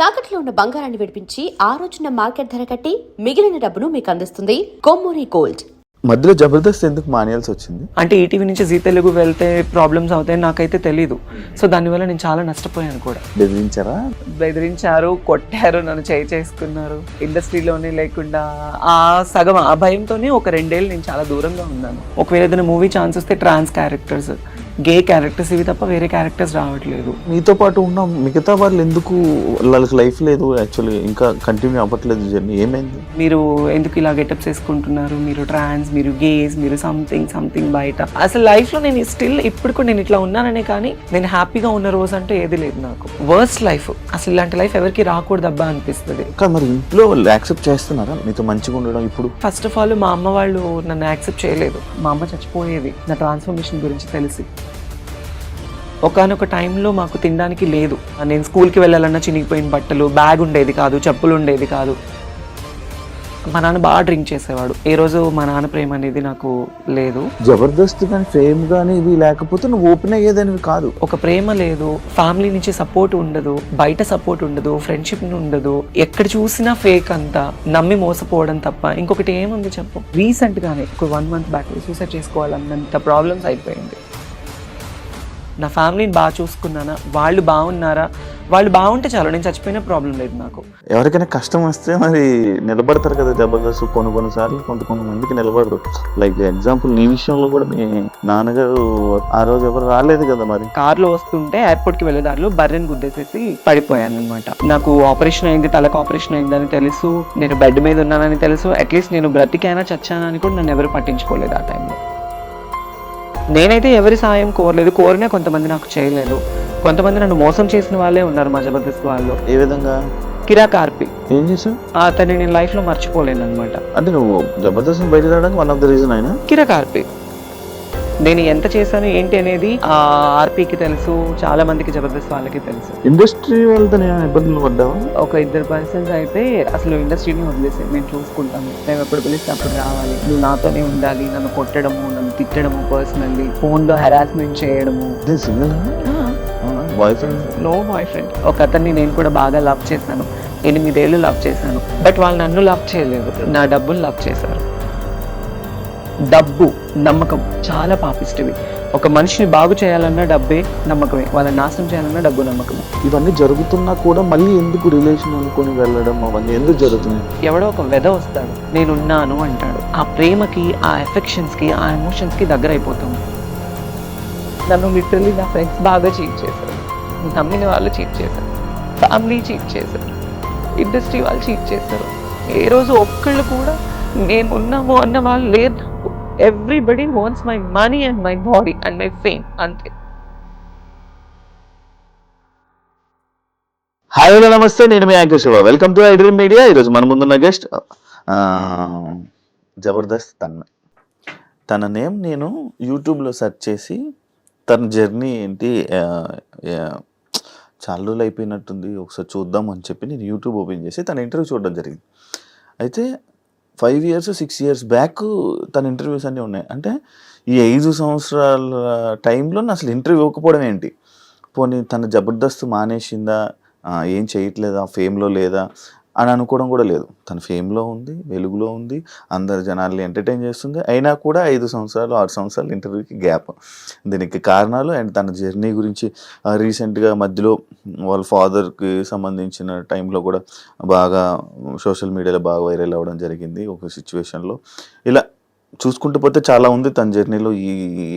తాకట్లో ఉన్న బంగారాన్ని విడిపించి ఆ రోజున మార్కెట్ ధర కట్టి మిగిలిన డబ్బును మీకు అందిస్తుంది కొమ్మూరి గోల్డ్. మధ్యలో జబర్దస్త్ ఎందుకు మానేయాల్సి వచ్చింది? అంటే ఈటీవీ నుంచి జీ తెలుగు వెళ్తే ప్రాబ్లమ్స్ అవుతాయని నాకైతే తెలీదు. సో దానివల్ల నేను చాలా నష్టపోయాను కూడా. బెదిరించారు, కొట్టారు, నన్ను చేసుకున్నారు. ఇండస్ట్రీలోనే లేకుండా ఆ సగం ఆ భయంతోనే ఒక 2 ఏళ్ళు నేను చాలా దూరంగా ఉన్నాను. ఒకవేళ ఏదైనా మూవీ ఛాన్స్ వస్తే ట్రాన్స్ క్యారెక్టర్స్, గే క్యారెక్టర్స్ ఇవి తప్ప వేరే క్యారెక్టర్స్ రావట్లేదు. మీతో పాటు ఉన్న మిగతా వాళ్ళు ఎందుకు వాళ్ళకి లైఫ్ లేదు, యాక్చువల్లీ ఇంకా కంటిన్యూ అవ్వట్లేదు జర్నీ? ఏమైంది? మీరు ఎందుకు ఇలా గెటప్స్ వేసుకుంటున్నారు, మీరు ట్రాన్స్, మీరు గేస్, మీరు సంథింగ్ బయట. అసలు లైఫ్ లో నేను స్టిల్ ఇప్పుడు కూడా నేను ఇట్లా ఉన్నాననే కానీ నేను హ్యాపీగా ఉన్న రోజు అంటే ఏది లేదు నాకు. వర్స్ట్ లైఫ్, అసలు ఇలాంటి లైఫ్ ఎవరికి రాకూడదు అబ్బా అనిపిస్తుంది. మరి ఇంట్లో వాళ్ళు యాక్సెప్ట్ చేస్తున్నారా మీతో మంచిగా ఉండడం? ఇప్పుడు ఫస్ట్ ఆఫ్ ఆల్ మా అమ్మ వాళ్ళు నన్ను యాక్సెప్ట్ చేయలేదు. మా అమ్మ చచ్చిపోయేది నా ట్రాన్స్ఫర్మేషన్ గురించి తెలిసి. ఒకనొక టైంలో మాకు తినడానికి లేదు. నేను స్కూల్కి వెళ్ళాలన్నా చినిగిపోయిన బట్టలు, బ్యాగ్ ఉండేది కాదు, చెప్పులు ఉండేది కాదు. మా నాన్న బాగా డ్రింక్ చేసేవాడు. ఏ రోజు మా నాన్న ప్రేమ అనేది నాకు లేదు. జబర్దస్త్ కానీ ఫేమ్ కానీ ఇవి లేకపోతే నువ్వు ఓపెన్ అయ్యేదని కాదు. ఒక ప్రేమ లేదు, ఫ్యామిలీ నుంచి సపోర్ట్ ఉండదు, బయట సపోర్ట్ ఉండదు, ఫ్రెండ్షిప్ ఉండదు. ఎక్కడ చూసినా ఫేక్ అంతా, నమ్మి మోసపోవడం తప్ప ఇంకొకటి ఏముంది చెప్పు. రీసెంట్ గానే ఒక 1 month బ్యాక్ సూసైడ్ చేసుకోవాలన్నంత ప్రాబ్లమ్స్ అయిపోయింది. నా ఫ్యామిలీని బాగా చూసుకున్నానా, వాళ్ళు బాగున్నారా, వాళ్ళు బాగుంటే చాలు, నేను చచ్చిపోయినా ప్రాబ్లం లేదు నాకు. ఎవరికైనా కష్టం వస్తే మరి నిలబడతారు కదా జబర్దస్త్. కొన్నిసార్లు కొంతమందికి నిలబడరు. లైక్ ఎగ్జాంపుల్ నీ విషయంలో కూడా మీ నాన్నగారు ఆ రోజు ఎవరు రాలేదు కదా. మరి కార్లో వస్తుంటే ఎయిర్పోర్ట్ కి వెళ్ళే దారిలో బర్రెని గుద్దేసేసి పడిపోయాను అనమాట. నాకు ఆపరేషన్ అయింది, తలకు ఆపరేషన్ అయిందని తెలుసు, నేను బెడ్ మీద ఉన్నానని తెలుసు. అట్లీస్ట్ నేను బ్రతికైనా చచ్చానా అని కూడా నన్ను ఎవరు పట్టించుకోలేదు ఆ టైంలో. నేనైతే ఎవరి సాయం కోరలేదు, కోరినా కొంతమంది నాకు చేయలేదు. కొంతమంది నన్ను మోసం చేసిన వాళ్ళే ఉన్నారు మా జబర్దస్త్ వాళ్ళు. ఏ విధంగా? కిరాక్ ఆర్పి ఏం చేసావు? అతన్ని నేను లైఫ్ లో మర్చిపోలేను అనమాట. అంటే నువ్వు జబర్దస్త్ బయట రావడానికి వన్ ఆఫ్ ద రీజన్ అయినా కిరాక్ ఆర్పి. నేను ఎంత చేశాను ఏంటి అనేది ఆ ఆర్పీకి తెలుసు, చాలా మందికి జబర్దస్త్ వాళ్ళకి తెలుసు. ఇండస్ట్రీ వాళ్ళతో ఇబ్బందులు పడ్డావా? ఒక 2 పర్సన్స్ అయితే అసలు ఇండస్ట్రీని వదిలేసి మేము చూసుకుంటాము, మేము ఎప్పుడు పిలిస్తే అప్పుడు రావాలి, నువ్వు నాతోనే ఉండాలి, నన్ను కొట్టడము, నన్ను తిట్టడము, పర్సనల్లీ ఫోన్లో హెరాస్మెంట్ చేయడము. Boyfriend? No boyfriend. ఒక అతన్ని నేను కూడా బాగా లవ్ చేశాను, 8 ఏళ్ళు లవ్ చేశాను. బట్ వాళ్ళు నన్ను లవ్ చేయలేదు, నా డబ్బులు లవ్ చేశారు. డబ్బు, నమ్మకం చాలా పాపిస్టివి. ఒక మనిషిని బాగు చేయాలన్నా డబ్బే, నమ్మకమే. వాళ్ళని నాశనం చేయాలన్నా డబ్బు, నమ్మకమే. ఇవన్నీ జరుగుతున్నా కూడా మళ్ళీ ఎందుకు రిలేషన్ అనుకొని వెళ్ళడం అవన్నీ ఎందుకు జరుగుతుంది? ఎవడో ఒక వెద వస్తాడు, నేనున్నాను అంటాడు. ఆ ప్రేమకి, ఆ ఎఫెక్షన్స్కి, ఆ ఎమోషన్స్కి దగ్గర అయిపోతాము. నన్ను లిటరల్లీ నా ఫ్రెండ్స్ బాగా చీట్ చేశారు, నమ్మిన వాళ్ళు చీట్ చేశారు, ఫ్యామిలీ చీట్ చేశారు, ఇండస్ట్రీ వాళ్ళు చీట్ చేశారు. ఏ రోజు ఒక్కళ్ళు కూడా నేను ఉన్నాము అన్న వాళ్ళు లేదు. Everybody wants my money and my body and my fame, అంతే. హాయ్ హలో నమస్తే, నేను మీ anchor Shiva. Welcome to I dream media. ఈరోజు మన ముందున్న గెస్ట్ జబర్దస్త్ తన నేమ్ నేను యూట్యూబ్లో సెర్చ్ చేసి తన జర్నీ ఏంటి, చాలా రోజులు అయిపోయినట్టుంది, ఒకసారి చూద్దాం అని చెప్పి నేను యూట్యూబ్ ఓపెన్ చేసి తన ఇంటర్వ్యూ చూడడం జరిగింది. అయితే 5 years 6 years బ్యాక్ తన ఇంటర్వ్యూస్ అన్నీ ఉన్నాయి. అంటే ఈ 5 సంవత్సరాల టైంలో అసలు ఇంటర్వ్యూ ఇవ్వకపోవడం ఏంటి? పోనీ తన జబర్దస్త్ మానేసిందా, ఏం చేయట్లేదా, ఫేమ్లో లేదా అని అనుకోవడం కూడా లేదు. తన ఫేమ్లో ఉంది, వెలుగులో ఉంది, అందరు జనాల్ని ఎంటర్టైన్ చేస్తుంది. అయినా కూడా 5 సంవత్సరాలు 6 సంవత్సరాలు ఇంటర్వ్యూకి గ్యాప్. దీనికి కారణాలు అండ్ తన జర్నీ గురించి రీసెంట్గా మధ్యలో వాళ్ళ ఫాదర్కి సంబంధించిన టైంలో కూడా బాగా సోషల్ మీడియాలో బాగా వైరల్ అవ్వడం జరిగింది ఒక సిచ్యువేషన్లో. ఇలా చూసుకుంటూ పోతే చాలా ఉంది తన జర్నీలో. ఈ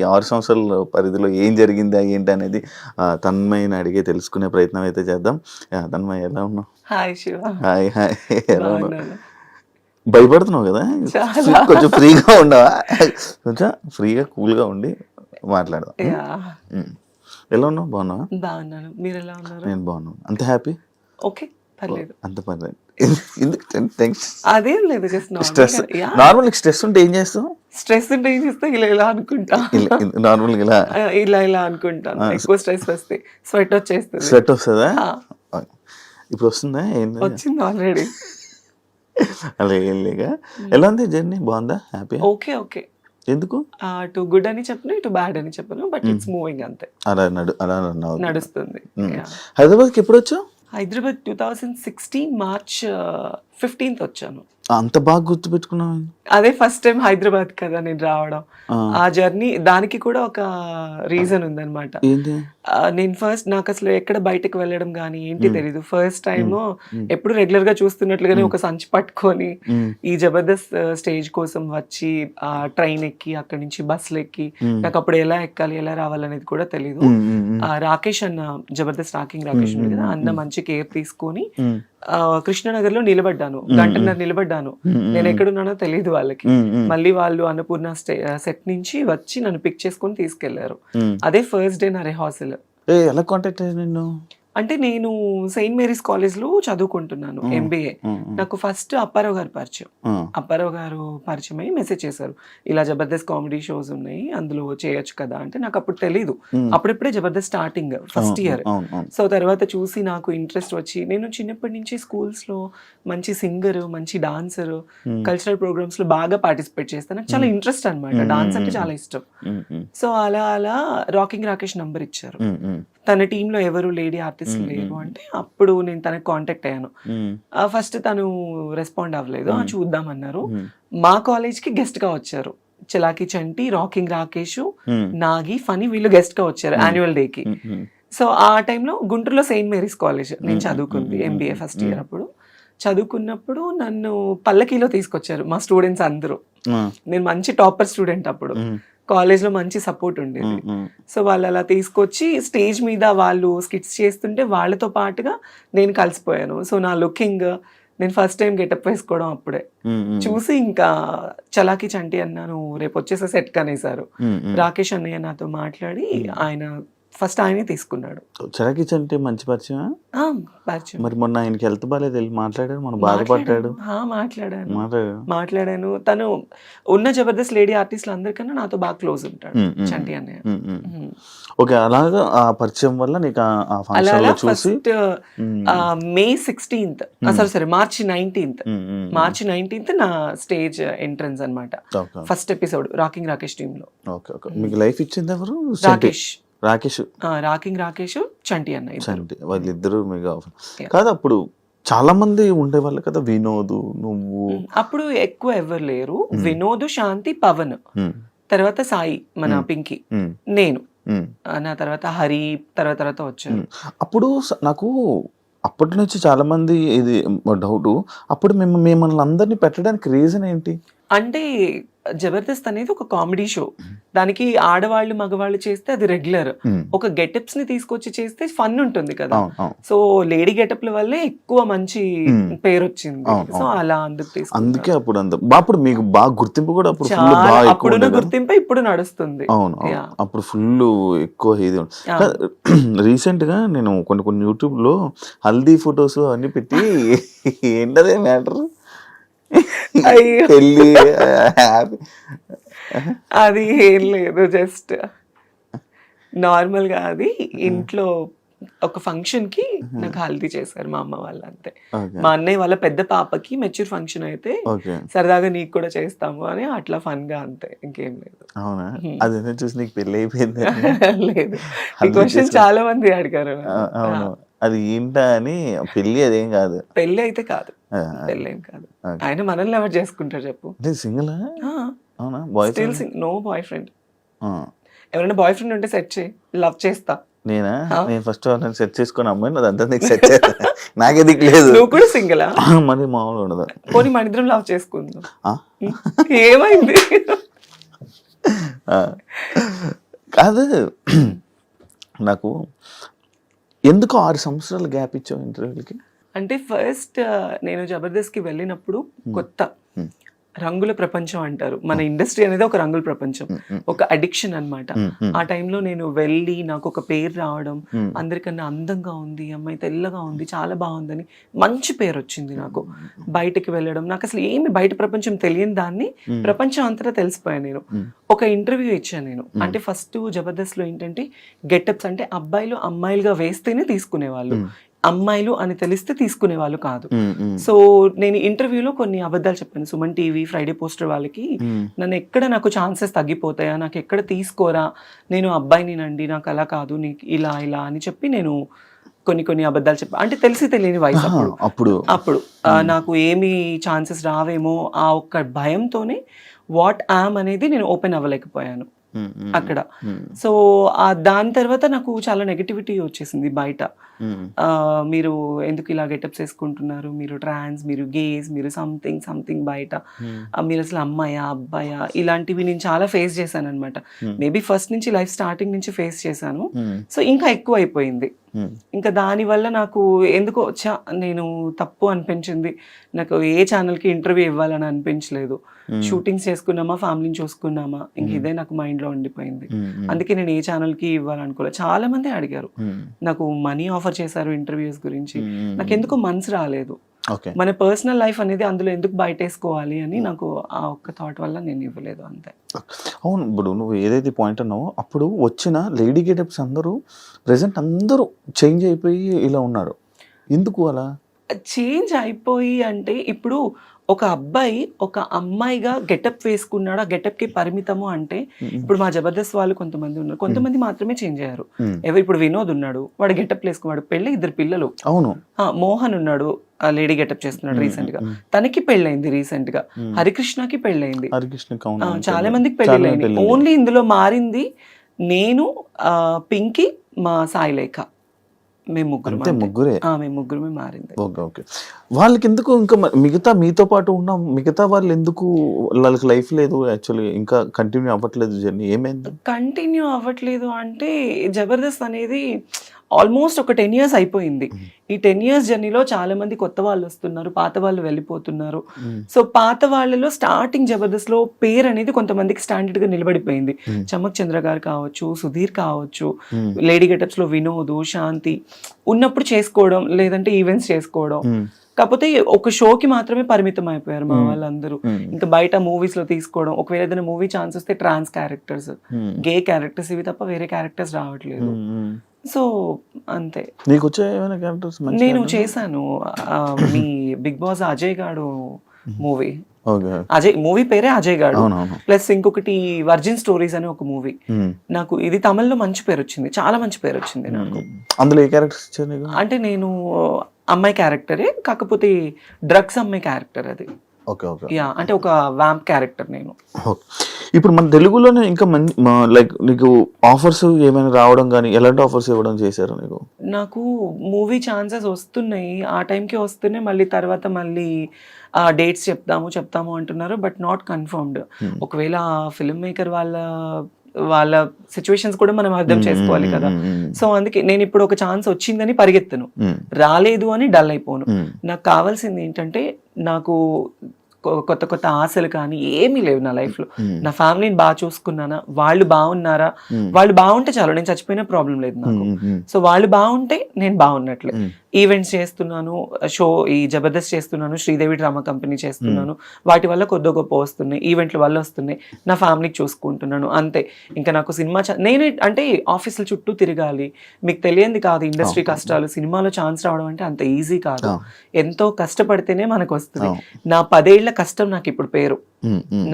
6 సంవత్సరాల పరిధిలో ఏం జరిగిందా ఏంటి అనేది తన్మయ్యని అడిగే తెలుసుకునే ప్రయత్నం అయితే చేద్దాం. తన్మయ్య, ఎలా ఉన్నావు? హాయ్ శివ. హాయ్ హాయ్, ఎలా ఉన్నావు? భయపడుతున్నావు కదా, కొంచెం ఫ్రీగా ఉండవా? కొంచెం ఫ్రీగా కూల్గా ఉండి మాట్లాడదాం. ఎలా ఉన్నావు? బాగున్నావా? బాగున్నాను, మీరు ఎలా ఉన్నారు? నేను బాగున్నాను. అంత హ్యాపీ? ఓకే, పర్లేదు. అంత పర్లేదు. అదేం లేదు, స్ట్రెస్ నార్మల్. స్ట్రెస్ ఉంటే ఏం చేస్తావు? స్ట్రెస్ ఉంటే ఏం చేస్తా, ఇలా అనుకుంటా, నార్మల్ ఇలా అనుకుంటాను. ఎక్కువ స్ట్రెస్ వస్తే స్వెట్ వచ్చేస్తుంది. స్వెట్ వస్తుందా? ఇప్పుడు వస్తుందా? వచ్చింది ఆల్రెడీ. అలా ఏం లేక. ఎలా ఉంది జర్నీ? బాగుందా? హ్యాపీ? Okay okay. ఎందుకు? టు గుడ్ అని చెప్పను, ఇటు బ్యాడ్ అని చెప్పను, బట్ ఇట్స్ మూవింగ్ అంతే. అలా నడుస్తుంది. హైదరాబాద్కి ఎప్పుడు వచ్చావు? హైదరాబాద్ 2016 మార్చ్ 15th వచ్చాను. అంత బాగా గుర్తు పెట్టుకున్నావు? అదే ఫస్ట్ టైం హైదరాబాద్ కదా నేను రావడం. ఆ జర్నీ దానికి కూడా ఒక రీజన్ ఉందన్నమాట. ఏంటి? నేను ఫస్ట్ నాకు అసలు ఎక్కడ బయటకు వెళ్ళడం కానీ ఏంటి తెలీదు. ఫస్ట్ టైం ఎప్పుడు రెగ్యులర్ గా చూస్తున్నట్లుగానే ఒక సంచి పట్టుకొని ఈ జబర్దస్త్ స్టేజ్ కోసం వచ్చి ఆ ట్రైన్ ఎక్కి అక్కడి నుంచి బస్సులు ఎక్కి నాకు అప్పుడు ఎలా ఎక్కాలి ఎలా రావాలనేది కూడా తెలీదు. రాకేష్ అన్న జబర్దస్త్ రాకేష్ ఉంది కదా, అన్న మంచి కేర్ తీసుకొని కృష్ణనగర్ లో నిలబడ్డాను, గంటన్నర నిలబడ్డాను. నేను ఎక్కడున్నానో తెలియదు వాళ్ళకి. మళ్ళీ వాళ్ళు అన్నపూర్ణ సెట్ నుంచి వచ్చి నన్ను పిక్ చేసుకొని తీసుకెళ్లారు. అదే ఫస్ట్ డే నా రిహార్సల్. ఎలా కాంటాక్ట్ అయ్యాను నిన్ను? అంటే నేను సెయింట్ మేరీస్ కాలేజ్ లో చదువుకుంటున్నాను MBA. నాకు ఫస్ట్ అప్పారావు గారు పరిచయం. అప్పారావు గారు పరిచయం అయ్యి మెసేజ్ చేశారు, ఇలా జబర్దస్త్ కామెడీ షోస్ ఉన్నాయి అందులో చేయొచ్చు కదా అంటే. నాకు అప్పుడు తెలీదు, అప్పుడెప్పుడే Jabardasth starting first year. So తర్వాత చూసి నాకు ఇంట్రెస్ట్ వచ్చి నేను చిన్నప్పటి నుంచి స్కూల్స్ లో మంచి సింగర్, మంచి డాన్సర్, కల్చరల్ ప్రోగ్రామ్స్ లో బాగా పార్టిసిపేట్ చేస్తాను. నాకు చాలా ఇంట్రెస్ట్ అనమాట, డాన్స్ అంటే చాలా ఇష్టం. సో అలా రాకింగ్ రాకేష్ నంబర్ ఇచ్చారు. తన టీంలో ఎవరు లేడీ ఆర్టిస్ట్ లేరు అంటే అప్పుడు నేను తనకి కాంటాక్ట్ అయ్యాను. ఫస్ట్ తను రెస్పాండ్ అవ్వలేదు, చూద్దామన్నారు. మా కాలేజ్ కి గెస్ట్ గా వచ్చారు చలాకి చంటి, రాకింగ్ రాకేష్, నాగి, ఫనీ, వీళ్ళు గెస్ట్ గా వచ్చారు యాన్యువల్ డే కి. సో ఆ టైంలో గుంటూరులో సెయింట్ మేరీస్ కాలేజ్ నేను చదువుకుంది, MBA ఫస్ట్ ఇయర్. అప్పుడు చదువుకున్నప్పుడు నన్ను పల్లకీలో తీసుకొచ్చారు మా స్టూడెంట్స్ అందరూ. నేను మంచి టాపర్ స్టూడెంట్ అప్పుడు, కాలేజ్ లో మంచి సపోర్ట్ ఉండేది. సో వాళ్ళు అలా తీసుకొచ్చి స్టేజ్ మీద వాళ్ళు స్కిట్స్ చేస్తుంటే వాళ్ళతో పాటుగా నేను కలిసిపోయాను. సో నా లుకింగ్, నేను ఫస్ట్ టైం గెటప్ వేసుకోవడం అప్పుడే చూసి ఇంకా చలాకి చంటి అన్నాను రేపు వచ్చేసే సెట్ కనేసారు. రాకేష్ అన్నయ్య నాతో మాట్లాడి ఆయన ఫస్ట్ ఆయనే తీసుకున్నాడు. చలాకి చంటి మంచి పరిచయం. మరి మొన్న ఆయనకి హెల్త్ బాగాలేదు వెళ్ళి మాట్లాడాడు, మన బాధపడ్డాడు. మాట్లాడాను. తను ఉన్న జబర్దస్త్ లేడీ ఆర్టిస్టులు అందరికన్నా నాతో బాగా క్లోజ్ ఉంటాడు చంటి అన్నయ్య. ఓకే, అలాగా ఆ పరిచయం వల్ల నీకు ఆ ఫంక్షన్ లో చూసి May 16th మార్చి 19th నా స్టేజ్ ఎంట్రన్స్ అన్నమాట. First episode rocking Rakesh team లో. మీకు లైఫ్ ఇచ్చింది ఎవరు? రాకింగ్ రాకేష్, చంటి అన్న, చంటి వాళ్ళిద్దరు మీకు కాదు. అప్పుడు చాలా మంది ఉండేవాళ్ళు కదా, వినోద్, నువ్వు. అప్పుడు ఎక్కువ ఎవరు లేరు, వినోద్, శాంతి, పవన్, తర్వాత సాయి మన పింకీ, నేను, నా తర్వాత హరి తర్వాత వచ్చారు. అప్పుడు నాకు అప్పటి నుంచి చాలా మంది ఇది డౌట్, అప్పుడు మిమ్మల్ని అందరినీ పెట్టడానికి రీజన్ ఏంటి అంటే జబర్దస్త్ అనేది ఒక కామెడీ షో, దానికి ఆడవాళ్ళు మగవాళ్ళు చేస్తే అది రెగ్యులర్, ఒక గెటప్స్ ని తీసుకొచ్చి చేస్తే ఫన్ ఉంటుంది కదా. సో లేడీ గెటప్ల వల్లే ఎక్కువ మంచి పేరు వచ్చింది. సో అలా అందుకే అప్పుడు మీకు బాగా గుర్తింపు కూడా అప్పుడున్న గుర్తింపు ఇప్పుడు నడుస్తుంది. అవును, అప్పుడు ఫుల్ ఎక్కువ ఇది. రీసెంట్ గా నేను కొన్ని యూట్యూబ్ లో హల్దీ ఫొటోస్ అవన్నీ పెట్టి ఏంటదే మ్యాటర్, అది ఏం లేదు, జస్ట్ నార్మల్ గా అది ఇంట్లో ఒక ఫంక్షన్ కి నాకు హల్దీ చేశారు మా అమ్మ వాళ్ళు, అంతే. మా అన్నయ్య వాళ్ళ పెద్ద పాపకి మెచ్యూర్ ఫంక్షన్ అయితే సరదాగా నీకు కూడా చేస్తాము అని అట్లా ఫన్ గా, అంతే, ఇంకేం లేదు. అవునా? అదే చూసి నీకు పెళ్లి అయిపోయింది? లేదు, ఈ క్వశ్చన్ చాలా మంది అడిగారు. అది ఏంటా అని. పెళ్లి అదేం కాదు, పెళ్లి అయితే కాదు, పెళ్లి ఏం కాదు. ఆయన మనల్ని ఎవరు చేసుకుంటారు చెప్పు? సింగిల్? అవునా? No boyfriend. ఎవరైనా బాయ్ ఫ్రెండ్ ఉంటే సెట్ చేయి, లవ్ చేస్తా. నేను ఫస్ట్ సెట్ చేసుకుని అమ్మాయి అదంతా నీకు సెట్ చేస్తా, నాకే దిక్కు లేదు. నువ్వు కూడా సింగిలా? మరి మామూలు ఉండదు. పోనీ మన ఇద్దరం లవ్ చేసుకుందాం. ఏమైంది? కాదు, నాకు ఎందుకు 6 సంవత్సరాలు గ్యాప్ ఇచ్చావు ఇంటర్వ్యూలకి? అంటే ఫస్ట్ నేను జబర్దస్త్కి వెళ్ళినప్పుడు కొత్త రంగుల ప్రపంచం అంటారు, మన ఇండస్ట్రీ అనేది ఒక రంగుల ప్రపంచం, ఒక అడిక్షన్ అన్నమాట. ఆ టైంలో నేను వెళ్ళి నాకు ఒక పేరు రావడం, అందరికన్నా అందంగా ఉంది అమ్మాయి, తెల్లగా ఉంది, చాలా బాగుందని మంచి పేరు వచ్చింది నాకు. బయటకి వెళ్ళడం, నాకు అసలు ఏమి బయట ప్రపంచం తెలియని దాన్ని ప్రపంచం అంతటా తెలిసిపోయాను నేను. ఒక ఇంటర్వ్యూ ఇచ్చాను నేను. అంటే ఫస్ట్ జబర్దస్త్ లో ఏంటంటే గెటప్స్ అంటే అబ్బాయిలు అమ్మాయిలుగా వేస్తేనే తీసుకునేవాళ్ళు, అమ్మాయిలు అని తెలిస్తే తీసుకునే వాళ్ళు కాదు. సో నేను ఇంటర్వ్యూలో కొన్ని అబద్ధాలు చెప్పాను సుమన్ టీవీ, ఫ్రైడే పోస్టర్ వాళ్ళకి. నన్ను ఎక్కడ నాకు ఛాన్సెస్ తగ్గిపోతాయా, నాకు ఎక్కడ తీసుకోరా, నేను అబ్బాయిని నండి, నాకు అలా కాదు, నీకు ఇలా అని చెప్పి నేను కొన్ని అబద్ధాలు చెప్పా, అంటే తెలిసి తెలియని వయసు అప్పుడు నాకు ఏమి ఛాన్సెస్ రావేమో ఆ ఒక్క భయంతోనే వాట్ యామ్ అనేది నేను ఓపెన్ అవ్వలేకపోయాను అక్కడ. సో దాని తర్వాత నాకు చాలా నెగటివిటీ వచ్చేసింది బయట. మీరు ఎందుకు ఇలా గెటప్స్ వేసుకుంటున్నారు, మీరు ట్రాన్స్, మీరు గేస్, మీరు సంథింగ్ బయట, మీరు అసలు అమ్మాయా అబ్బాయా, ఇలాంటివి నేను చాలా ఫేస్ చేశాను అనమాట. మేబీ ఫస్ట్ నుంచి లైఫ్ స్టార్టింగ్ నుంచి ఫేస్ చేశాను. సో ఇంకా ఎక్కువ అయిపోయింది. ఇంకా దానివల్ల నాకు ఎందుకో నేను తప్పు అనిపించింది. నాకు ఏ ఛానల్కి ఇంటర్వ్యూ ఇవ్వాలని అనిపించలేదు. షూటింగ్స్ చేసుకున్నామా, ఫ్యామిలీని చూసుకున్నామా, ఇంక ఇదే నాకు మైండ్లో ఉండిపోయింది. అందుకే నేను ఏ ఛానల్కి ఇవ్వాలనుకోలేదు. చాలా మంది అడిగారు, నాకు మనీ ఆఫర్ చేశారు ఇంటర్వ్యూస్ గురించి. నాకు ఎందుకో మనసు రాలేదు. మన పర్సనల్ లైఫ్ అనేది అందులో ఎందుకు బయటేసుకోవాలి అని నాకు ఆ ఒక్క థాట్ వల్ల నేను ఇవ్వలేదు అంతే. అవును, ఇప్పుడు నువ్వు ఏదైతే పాయింట్ అన్నావో అప్పుడు వచ్చిన లేడీ గెటప్స్ అందరూ ప్రెసెంట్ అందరూ చేంజ్ అయిపోయి ఇలా ఉన్నారు. ఎందుకు అలా చేంజ్ అయిపోయి అంటే, ఇప్పుడు ఒక అబ్బాయి ఒక అమ్మాయిగా గెటప్ వేసుకున్నాడు, ఆ గెటప్ కి పరిమితము అంటే, ఇప్పుడు మా జబర్దస్త్ వాళ్ళు కొంతమంది ఉన్నారు, కొంతమంది మాత్రమే చేంజ్ అయ్యారు. ఇప్పుడు వినోద్ ఉన్నాడు, వాడు గెటప్ వేసుకున్నాడు, పెళ్ళి 2 పిల్లలు. అవును. మోహన్ ఉన్నాడు, లేడీ గెటప్ చేస్తున్నాడు రీసెంట్ గా, తనకి పెళ్ళైంది రీసెంట్ గా. హరికృష్ణకి పెళ్ళైంది, చాలా మందికి పెళ్ళైంది. ఓన్లీ ఇందులో మారింది నేను, పింకీ, మా సాయిలేఖ, మేము ముగ్గురమే మారింది. ఓకే. వాళ్ళకి ఎందుకు ఇంకా మిగతా మీతో పాటు ఉన్న మిగతా వాళ్ళు ఎందుకు వాళ్ళకి లైఫ్ లేదు యాక్చువల్లీ, ఇంకా కంటిన్యూ అవ్వట్లేదు జర్నీ? ఏమైంది కంటిన్యూ అవ్వట్లేదు అంటే, జబర్దస్త్ అనేది ఆల్మోస్ట్ ఒక 10 years అయిపోయింది. ఈ 10 years జర్నీలో చాలా మంది కొత్త వాళ్ళు వస్తున్నారు, పాత వాళ్ళు వెళ్ళిపోతున్నారు. సో పాత వాళ్ళలో స్టార్టింగ్ జబర్దస్త్ లో పేరు అనేది కొంతమందికి స్టాండర్డ్ గా నిలబడిపోయింది. చమక్ చంద్ర గారు కావచ్చు, సుధీర్ కావచ్చు, లేడీ గెటప్స్ లో వినోద్, శాంతి ఉన్నప్పుడు చేసుకోవడం, లేదంటే ఈవెంట్స్ చేసుకోవడం. కాకపోతే ఒక షోకి మాత్రమే పరిమితం అయిపోయారు మా వాళ్ళందరూ. ఇంకా బయట మూవీస్ లో తీసుకోవడం, ఒకవేళ ఏదైనా మూవీ ఛాన్స్ వస్తే ట్రాన్స్ క్యారెక్టర్స్, గే క్యారెక్టర్స్, ఇవి తప్ప వేరే క్యారెక్టర్స్ రావట్లేదు. సో అంతే. నీకు వచ్చే ఏమైనా క్యారెక్టర్స్? నేను చేశాను మీ బిగ్ బాస్ అజయ్ గాడు మూవీ. అజయ్ మూవీ పేరే అజయ్ గాడు, ప్లస్ ఇంకొకటి వర్జిన్ స్టోరీస్ అని ఒక మూవీ. నాకు ఇది తమిళ్లో మంచి పేరు వచ్చింది, చాలా మంచి పేరు వచ్చింది నాకు. అందులో ఏ క్యారెక్టర్స్? అంటే నేను అమ్మాయి క్యారెక్టరే, కాకపోతే డ్రగ్స్ అమ్మాయి క్యారెక్టర్ అది. అంటే ఒక వ్యాంప్ క్యారెక్టర్ నేను. ఇప్పుడు మన తెలుగులోనే ఇంకా లైక్ నీకు ఆఫర్స్ ఏమైనా రావడం కానీ, ఎలాంటి ఆఫర్స్ ఇవ్వడం చేశారు నీకు? నాకు మూవీ ఛాన్సెస్ వస్తున్నాయి, ఆ టైంకి వస్తున్నాయి, మళ్ళీ తర్వాత మళ్ళీ డేట్స్ చెప్తాము అంటున్నారు, బట్ నాట్ కన్ఫర్మ్డ్. ఒకవేళ ఫిల్మ్ మేకర్ వాళ్ళ సిచ్యువేషన్స్ కూడా మనం అర్థం చేసుకోవాలి కదా. సో అందుకే నేను ఇప్పుడు ఒక ఛాన్స్ వచ్చిందని పరిగెత్తను, రాలేదు అని డల్ అయిపోను. నాకు కావాల్సింది ఏంటంటే, నాకు కొత్త ఆశలు కానీ ఏమీ లేవు నా లైఫ్ లో. నా ఫ్యామిలీని బాగా చూసుకున్నానా, వాళ్ళు బాగున్నారా, వాళ్ళు బాగుంటే చాలు, నేను చచ్చిపోయినా ప్రాబ్లం లేదు నాకు. సో వాళ్ళు బాగుంటే నేను బాగున్నట్లే. ఈవెంట్స్ చేస్తున్నాను, ఈ జబర్దస్త్ చేస్తున్నాను, శ్రీదేవి డ్రామా కంపెనీ చేస్తున్నాను, వాటి వల్ల కొద్ది గొప్ప వస్తున్నాయి, ఈవెంట్ల వల్ల వస్తున్నాయి, నా ఫ్యామిలీకి చూసుకుంటున్నాను అంతే. ఇంకా నాకు సినిమా నేను అంటే ఆఫీసుల చుట్టూ తిరగాలి, మీకు తెలియంది కాదు ఇండస్ట్రీ కష్టాలు. సినిమాలో ఛాన్స్ రావడం అంటే అంత ఈజీ కాదు, ఎంతో కష్టపడితేనే మనకు వస్తుంది. నా 10 ఏళ్ల కష్టం నాకు ఇప్పుడు పేరు.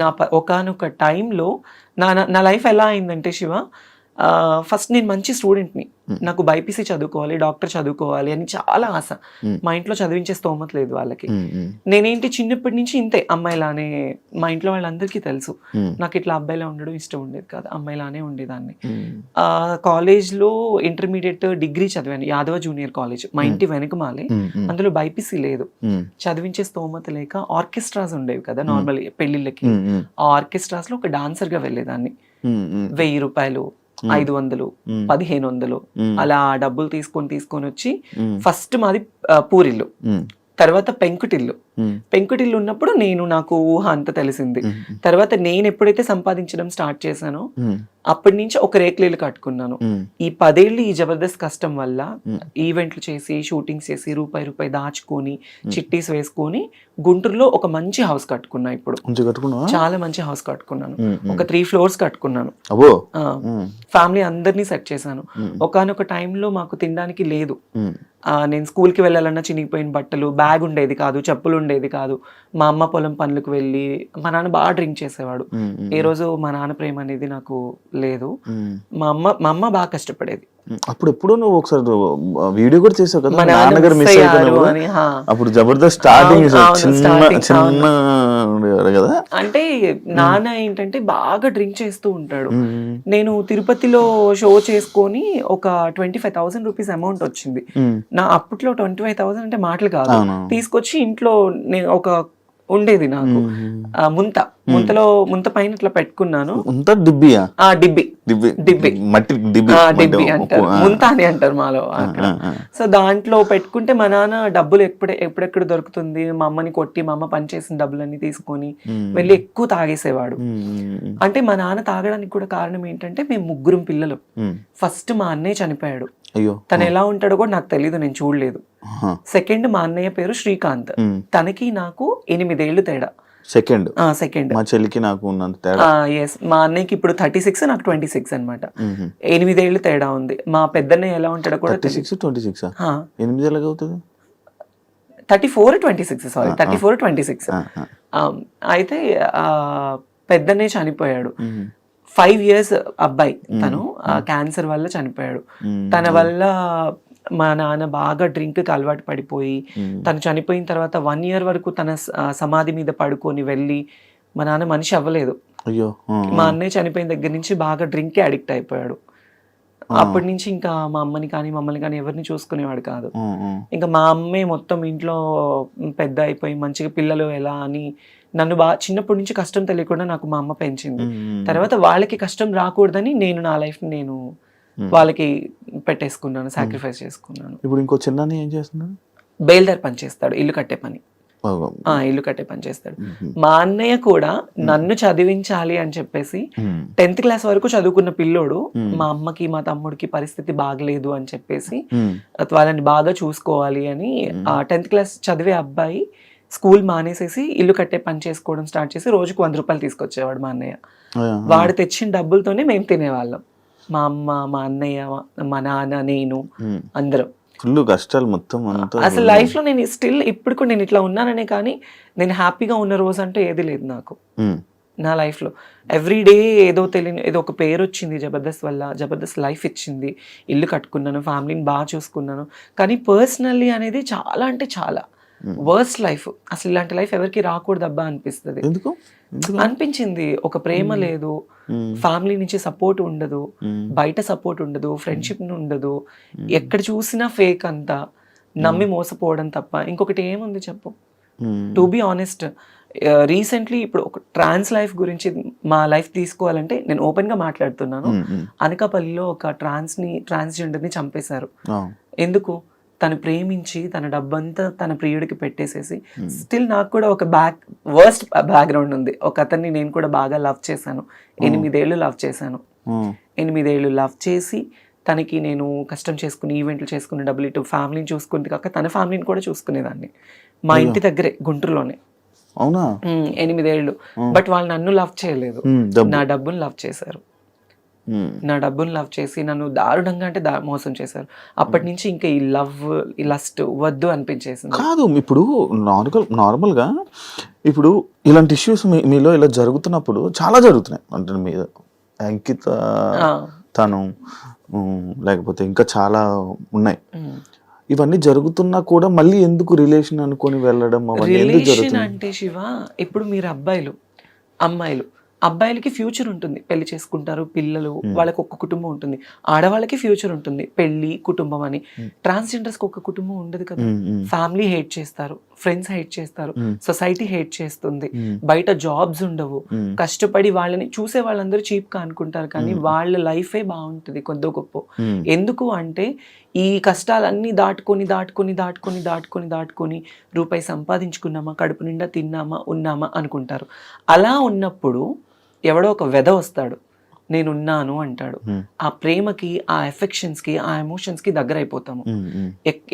నా ఒకానొక టైంలో నా లైఫ్ ఎలా అయిందంటే, శివ, ఫస్ట్ నేను మంచి స్టూడెంట్ని, నాకు బైపీసీ చదువుకోవాలి, డాక్టర్ చదువుకోవాలి అని చాలా ఆశ. మా ఇంట్లో చదివించే స్తోమత లేదు వాళ్ళకి. నేనేంటి చిన్నప్పటి నుంచి ఇంతే, అమ్మాయిలానే. మా ఇంట్లో వాళ్ళందరికీ తెలుసు నాకు ఇట్లా అబ్బాయిలా ఉండడం ఇష్టం ఉండేది కాదు, అమ్మాయిలానే ఉండేదాన్ని. కాలేజ్లో ఇంటర్మీడియట్ డిగ్రీ చదివాను, యాదవ జూనియర్ కాలేజ్, మా ఇంటి వెనకమాలే. అందులో బైపీసీ లేదు, చదివించే స్తోమత లేక ఆర్కెస్ట్రాస్ ఉండేవి కదా నార్మల్ పెళ్లిళ్ళకి. ఆ ఆర్కెస్ట్రాస్ లో ఒక డాన్సర్ గా వెళ్ళేదాన్ని. 1000 రూపాయలు, 500, 1500 అలా డబ్బులు తీసుకొని వచ్చి, ఫస్ట్ మాది పూరిల్లు, తర్వాత పెంకుటిల్లు. పెంకుటిల్లు ఉన్నప్పుడు నాకు ఊహ అంత తెలిసింది. తర్వాత నేను ఎప్పుడైతే సంపాదించడం స్టార్ట్ చేశానో అప్పటి నుంచి ఒక రేకులు కట్టుకున్నాను. ఈ 10 ఏళ్ళు ఈ జబర్దస్త్ కష్టం వల్ల ఈవెంట్లు చేసి, షూటింగ్స్ చేసి, రూపాయి దాచుకొని, చిట్టీస్ వేసుకొని గుంటూరులో ఒక మంచి హౌస్ కట్టుకున్నా. ఇప్పుడు చాలా మంచి హౌస్ కట్టుకున్నాను, ఒక 3 floors కట్టుకున్నాను. ఫ్యామిలీ అందరినీ సెట్ చేశాను. ఒకానొక టైంలో మాకు తినడానికి లేదు. నేను స్కూల్కి వెళ్ళాలన్నా చినిగిపోయిన బట్టలు, బ్యాగ్ ఉండేది కాదు, చెప్పులు ఉండేది కాదు. మా అమ్మ పొలం పనులకు వెళ్ళి, మా నాన్న బాగా డ్రింక్ చేసేవాడు. ఏ రోజు మా నాన్న ప్రేమ అనేది నాకు లేదు. మా అమ్మ బాగా కష్టపడేది. అప్పుడు ఎప్పుడు నువ్వు ఒకసారి వీడియో కూడా చేసావు కదా మా నాన్న నాన్నగారు మిస్ miss అయ్యారు అయిపోయినప్పుడు అని, అప్పుడు జబర్దస్త్ స్టార్టింగ్ అవును, చిన్న starting, చిన్న ఉండేవారు కదా. అంటే నాన్న ఏంటంటే బాగా డ్రింక్ చేస్తూ ఉంటాడు. నేను తిరుపతిలో షో చేసుకొని ఒక 25,000 రూపీస్ అమౌంట్ వచ్చింది. నా అప్పట్లో 25,000 అంటే మాటలు కాదు. తీసుకొచ్చి ఇంట్లో నేను ఒక ఉండేది నాకు ముంత పైన ఇట్లా పెట్టుకున్నాను. డిబ్బియా డిబ్బి డిబ్బి మట్టి డిబ్బి డిబ్బి అంటారు, ముంత అని అంటారు మాలో అక్కడ. సో దాంట్లో పెట్టుకుంటే మా నాన్న డబ్బులు ఎప్పుడెక్కడ దొరుకుతుంది, మా అమ్మని కొట్టి మా అమ్మ పనిచేసిన డబ్బులన్నీ తీసుకొని వెళ్ళి ఎక్కువ తాగేసేవాడు. అంటే మా నాన్న తాగడానికి కూడా కారణం ఏంటంటే మేము 3 పిల్లలు. ఫస్ట్ మా అన్నయ్య చనిపోయాడు. తను ఎలా ఉంటాడో కూడా నాకు తెలీదు, నేను చూడలేదు. సెకండ్ మా అన్నయ్య పేరు శ్రీకాంత్, తనకి నాకు 8 ఏళ్ళు తేడా. సెకండ్ మా చెల్లికి నాకు ఉన్నంత తేడా. ఎస్, మా అన్నయ్యకి ఇప్పుడు 36, నాకు 26 అనమాట. 8 ఏళ్ళు తేడా ఉంది. మా పెద్దన్నయ్య ఎలా ఉంటాడో కూడా 26 8 ఎలాగ అవుతుంది? 34, 26 సారీ 34, 26. అయితే పెద్దన్నయ్య చనిపోయాడు. 5 years అబ్బాయి, తను క్యాన్సర్ వల్ల చనిపోయాడు. తన వల్ల మా నాన్న బాగా డ్రింక్ కి అలవాటు పడిపోయి తను చనిపోయిన తర్వాత 1 year వరకు తన సమాధి మీద పడుకొని వెళ్ళి మా నాన్న మనిషి అవ్వలేదు. మా అన్నయ్య చనిపోయిన దగ్గర నుంచి బాగా డ్రింక్ కి అడిక్ట్ అయిపోయాడు. అప్పటి నుంచి ఇంకా మా అమ్మని కానీ మమ్మల్ని కానీ ఎవరిని చూసుకునేవాడు కాదు. ఇంకా మా అమ్మే మొత్తం ఇంట్లో పెద్ద అయిపోయి మంచిగా పిల్లలు ఎలా అని నన్ను చిన్నప్పటి నుంచి కష్టం తెలియకుండా నాకు మా అమ్మ పెంచింది. తర్వాత వాళ్ళకి కష్టం రాకూడదని నేను నా లైఫ్ నేను వాళ్ళకి పెట్టేసుకున్నాను, సాక్రిఫైస్ చేసుకున్నాను. ఇప్పుడు ఇంకో చిన్న ఏం చేస్తున్నాడు? బేల్దార్ పని చేస్తాడు, ఇల్లు కట్టే పని. ఇల్లు కట్టే పని చేస్తాడు. మా అన్నయ్య కూడా నన్ను చదివించాలి అని చెప్పేసి 10th class వరకు చదువుకున్న పిల్లోడు, మా అమ్మకి మా తమ్ముడికి పరిస్థితి బాగలేదు అని చెప్పేసి వాళ్ళని బాగా చూసుకోవాలి అని 10th class చదివే అబ్బాయి స్కూల్ మానేసేసి ఇల్లు కట్టే పని చేసుకోవడం స్టార్ట్ చేసి రోజుకు 100 రూపాయలు తీసుకొచ్చేవాడు మా అన్నయ్య. వాడు తెచ్చిన డబ్బులతోనే మేము తినేవాళ్ళం. మా అమ్మ, మా అన్నయ్య, మా నాన్న, నేను, అందరం. ఫుల్ కష్టాలు మొత్తం. అసలు లైఫ్ లో నేను స్టిల్ ఇప్పుడు కూడా నేను ఇట్లా ఉన్నాననే కానీ నేను హ్యాపీగా ఉన్న రోజు అంటే ఏది లేదు నాకు నా లైఫ్ లో. ఎవ్రీడే ఏదో తెలియని ఏదో ఒక పేరు వచ్చింది జబర్దస్త్ వల్ల, జబర్దస్త్ లైఫ్ ఇచ్చింది, ఇల్లు కట్టుకున్నాను, ఫ్యామిలీని బాగా చూసుకున్నాను. కానీ పర్సనల్లీ అనేది చాలా అంటే చాలా వర్స్ట్ లైఫ్. అసలు ఇలాంటి లైఫ్ ఎవరికి రాకూడదు అబ్బా అనిపిస్తుంది. అనిపించింది. ఒక ప్రేమ లేదు, ఫ్యామిలీ నుంచి సపోర్ట్ ఉండదు, బయట సపోర్ట్ ఉండదు, ఫ్రెండ్షిప్ ఉండదు, ఎక్కడ చూసినా ఫేక్ అంతా, నమ్మి మోసపోవడం తప్ప ఇంకొకటి ఏముంది చెప్పు. టు బి ఆనెస్ట్, రీసెంట్లీ ఇప్పుడు ఒక ట్రాన్స్ లైఫ్ గురించి మా లైఫ్ తీసుకోవాలంటే నేను ఓపెన్ గా మాట్లాడుతున్నాను. అనకాపల్లిలో ఒక ట్రాన్స్జెండర్ ని చంపేశారు. ఎందుకు? తను ప్రేమించి తన డబ్బంతా తన ప్రియుడికి పెట్టేసేసి. స్టిల్ నాకు కూడా ఒక వర్స్ట్ బ్యాక్గ్రౌండ్ ఉంది. ఒక అతన్ని నేను కూడా బాగా లవ్ చేశాను. 8 ఏళ్ళు లవ్ చేశాను. 8 ఏళ్ళు లవ్ చేసి తనకి నేను కష్టం చేసుకుని ఈవెంట్లు చేసుకుని డబ్బులు ఇటు ఫ్యామిలీని చూసుకుంది కాక తన ఫ్యామిలీని కూడా చూసుకునేదాన్ని. మా ఇంటి దగ్గరే గుంటూరులోనే. 8 ఏళ్ళు. బట్ వాళ్ళు నన్ను లవ్ చేయలేదు, నా డబ్బును లవ్ చేశారు. నా డబ్బును లవ్ చేసి నన్ను దారుణంగా అంటే మోసం చేశారు. అప్పటి నుంచి ఇంకా ఈ లవ్, ఈ లస్ట్ వద్దు అనిపించేసింది. కాదు, ఇప్పుడు నార్మల్ గా ఇప్పుడు ఇలాంటి ఇష్యూస్ మీలో ఇలా జరుగుతున్నప్పుడు చాలా జరుగుతున్నాయి. అంటే మీద అంకిత, తను, లేకపోతే ఇంకా చాలా ఉన్నాయి. ఇవన్నీ జరుగుతున్నా కూడా మళ్ళీ ఎందుకు రిలేషన్ అనుకొని వెళ్ళడం? రిలేషన్ అంటే శివ, ఇప్పుడు మీరు అబ్బాయిలు, అమ్మాయిలు, అబ్బాయిలకి ఫ్యూచర్ ఉంటుంది, పెళ్లి చేసుకుంటారు, పిల్లలు, వాళ్ళకి ఒక్క కుటుంబం ఉంటుంది. ఆడవాళ్ళకి ఫ్యూచర్ ఉంటుంది, పెళ్లి, కుటుంబం అని. ట్రాన్స్జెండర్స్ కి ఒక్క కుటుంబం ఉండదు కదా. ఫ్యామిలీ హేట్ చేస్తారు, ఫ్రెండ్స్ హేట్ చేస్తారు, సొసైటీ హేట్ చేస్తుంది, బయట జాబ్స్ ఉండవు, కష్టపడి వాళ్ళని చూసే వాళ్ళందరూ చీప్ గా అనుకుంటారు, కానీ వాళ్ళ లైఫే బాగుంటుంది కొద్దో గొప్ప. ఎందుకు అంటే ఈ కష్టాలన్నీ దాటుకొని రూపాయి సంపాదించుకున్నామా, కడుపు నిండా తిన్నామా, ఉన్నామా అనుకుంటారు. అలా ఉన్నప్పుడు ఎవడో ఒక వెధ వస్తాడు, నేనున్నాను అంటాడు. ఆ ప్రేమకి, ఆ ఎఫెక్షన్స్ కి, ఆ ఎమోషన్స్ కి దగ్గర అయిపోతాము.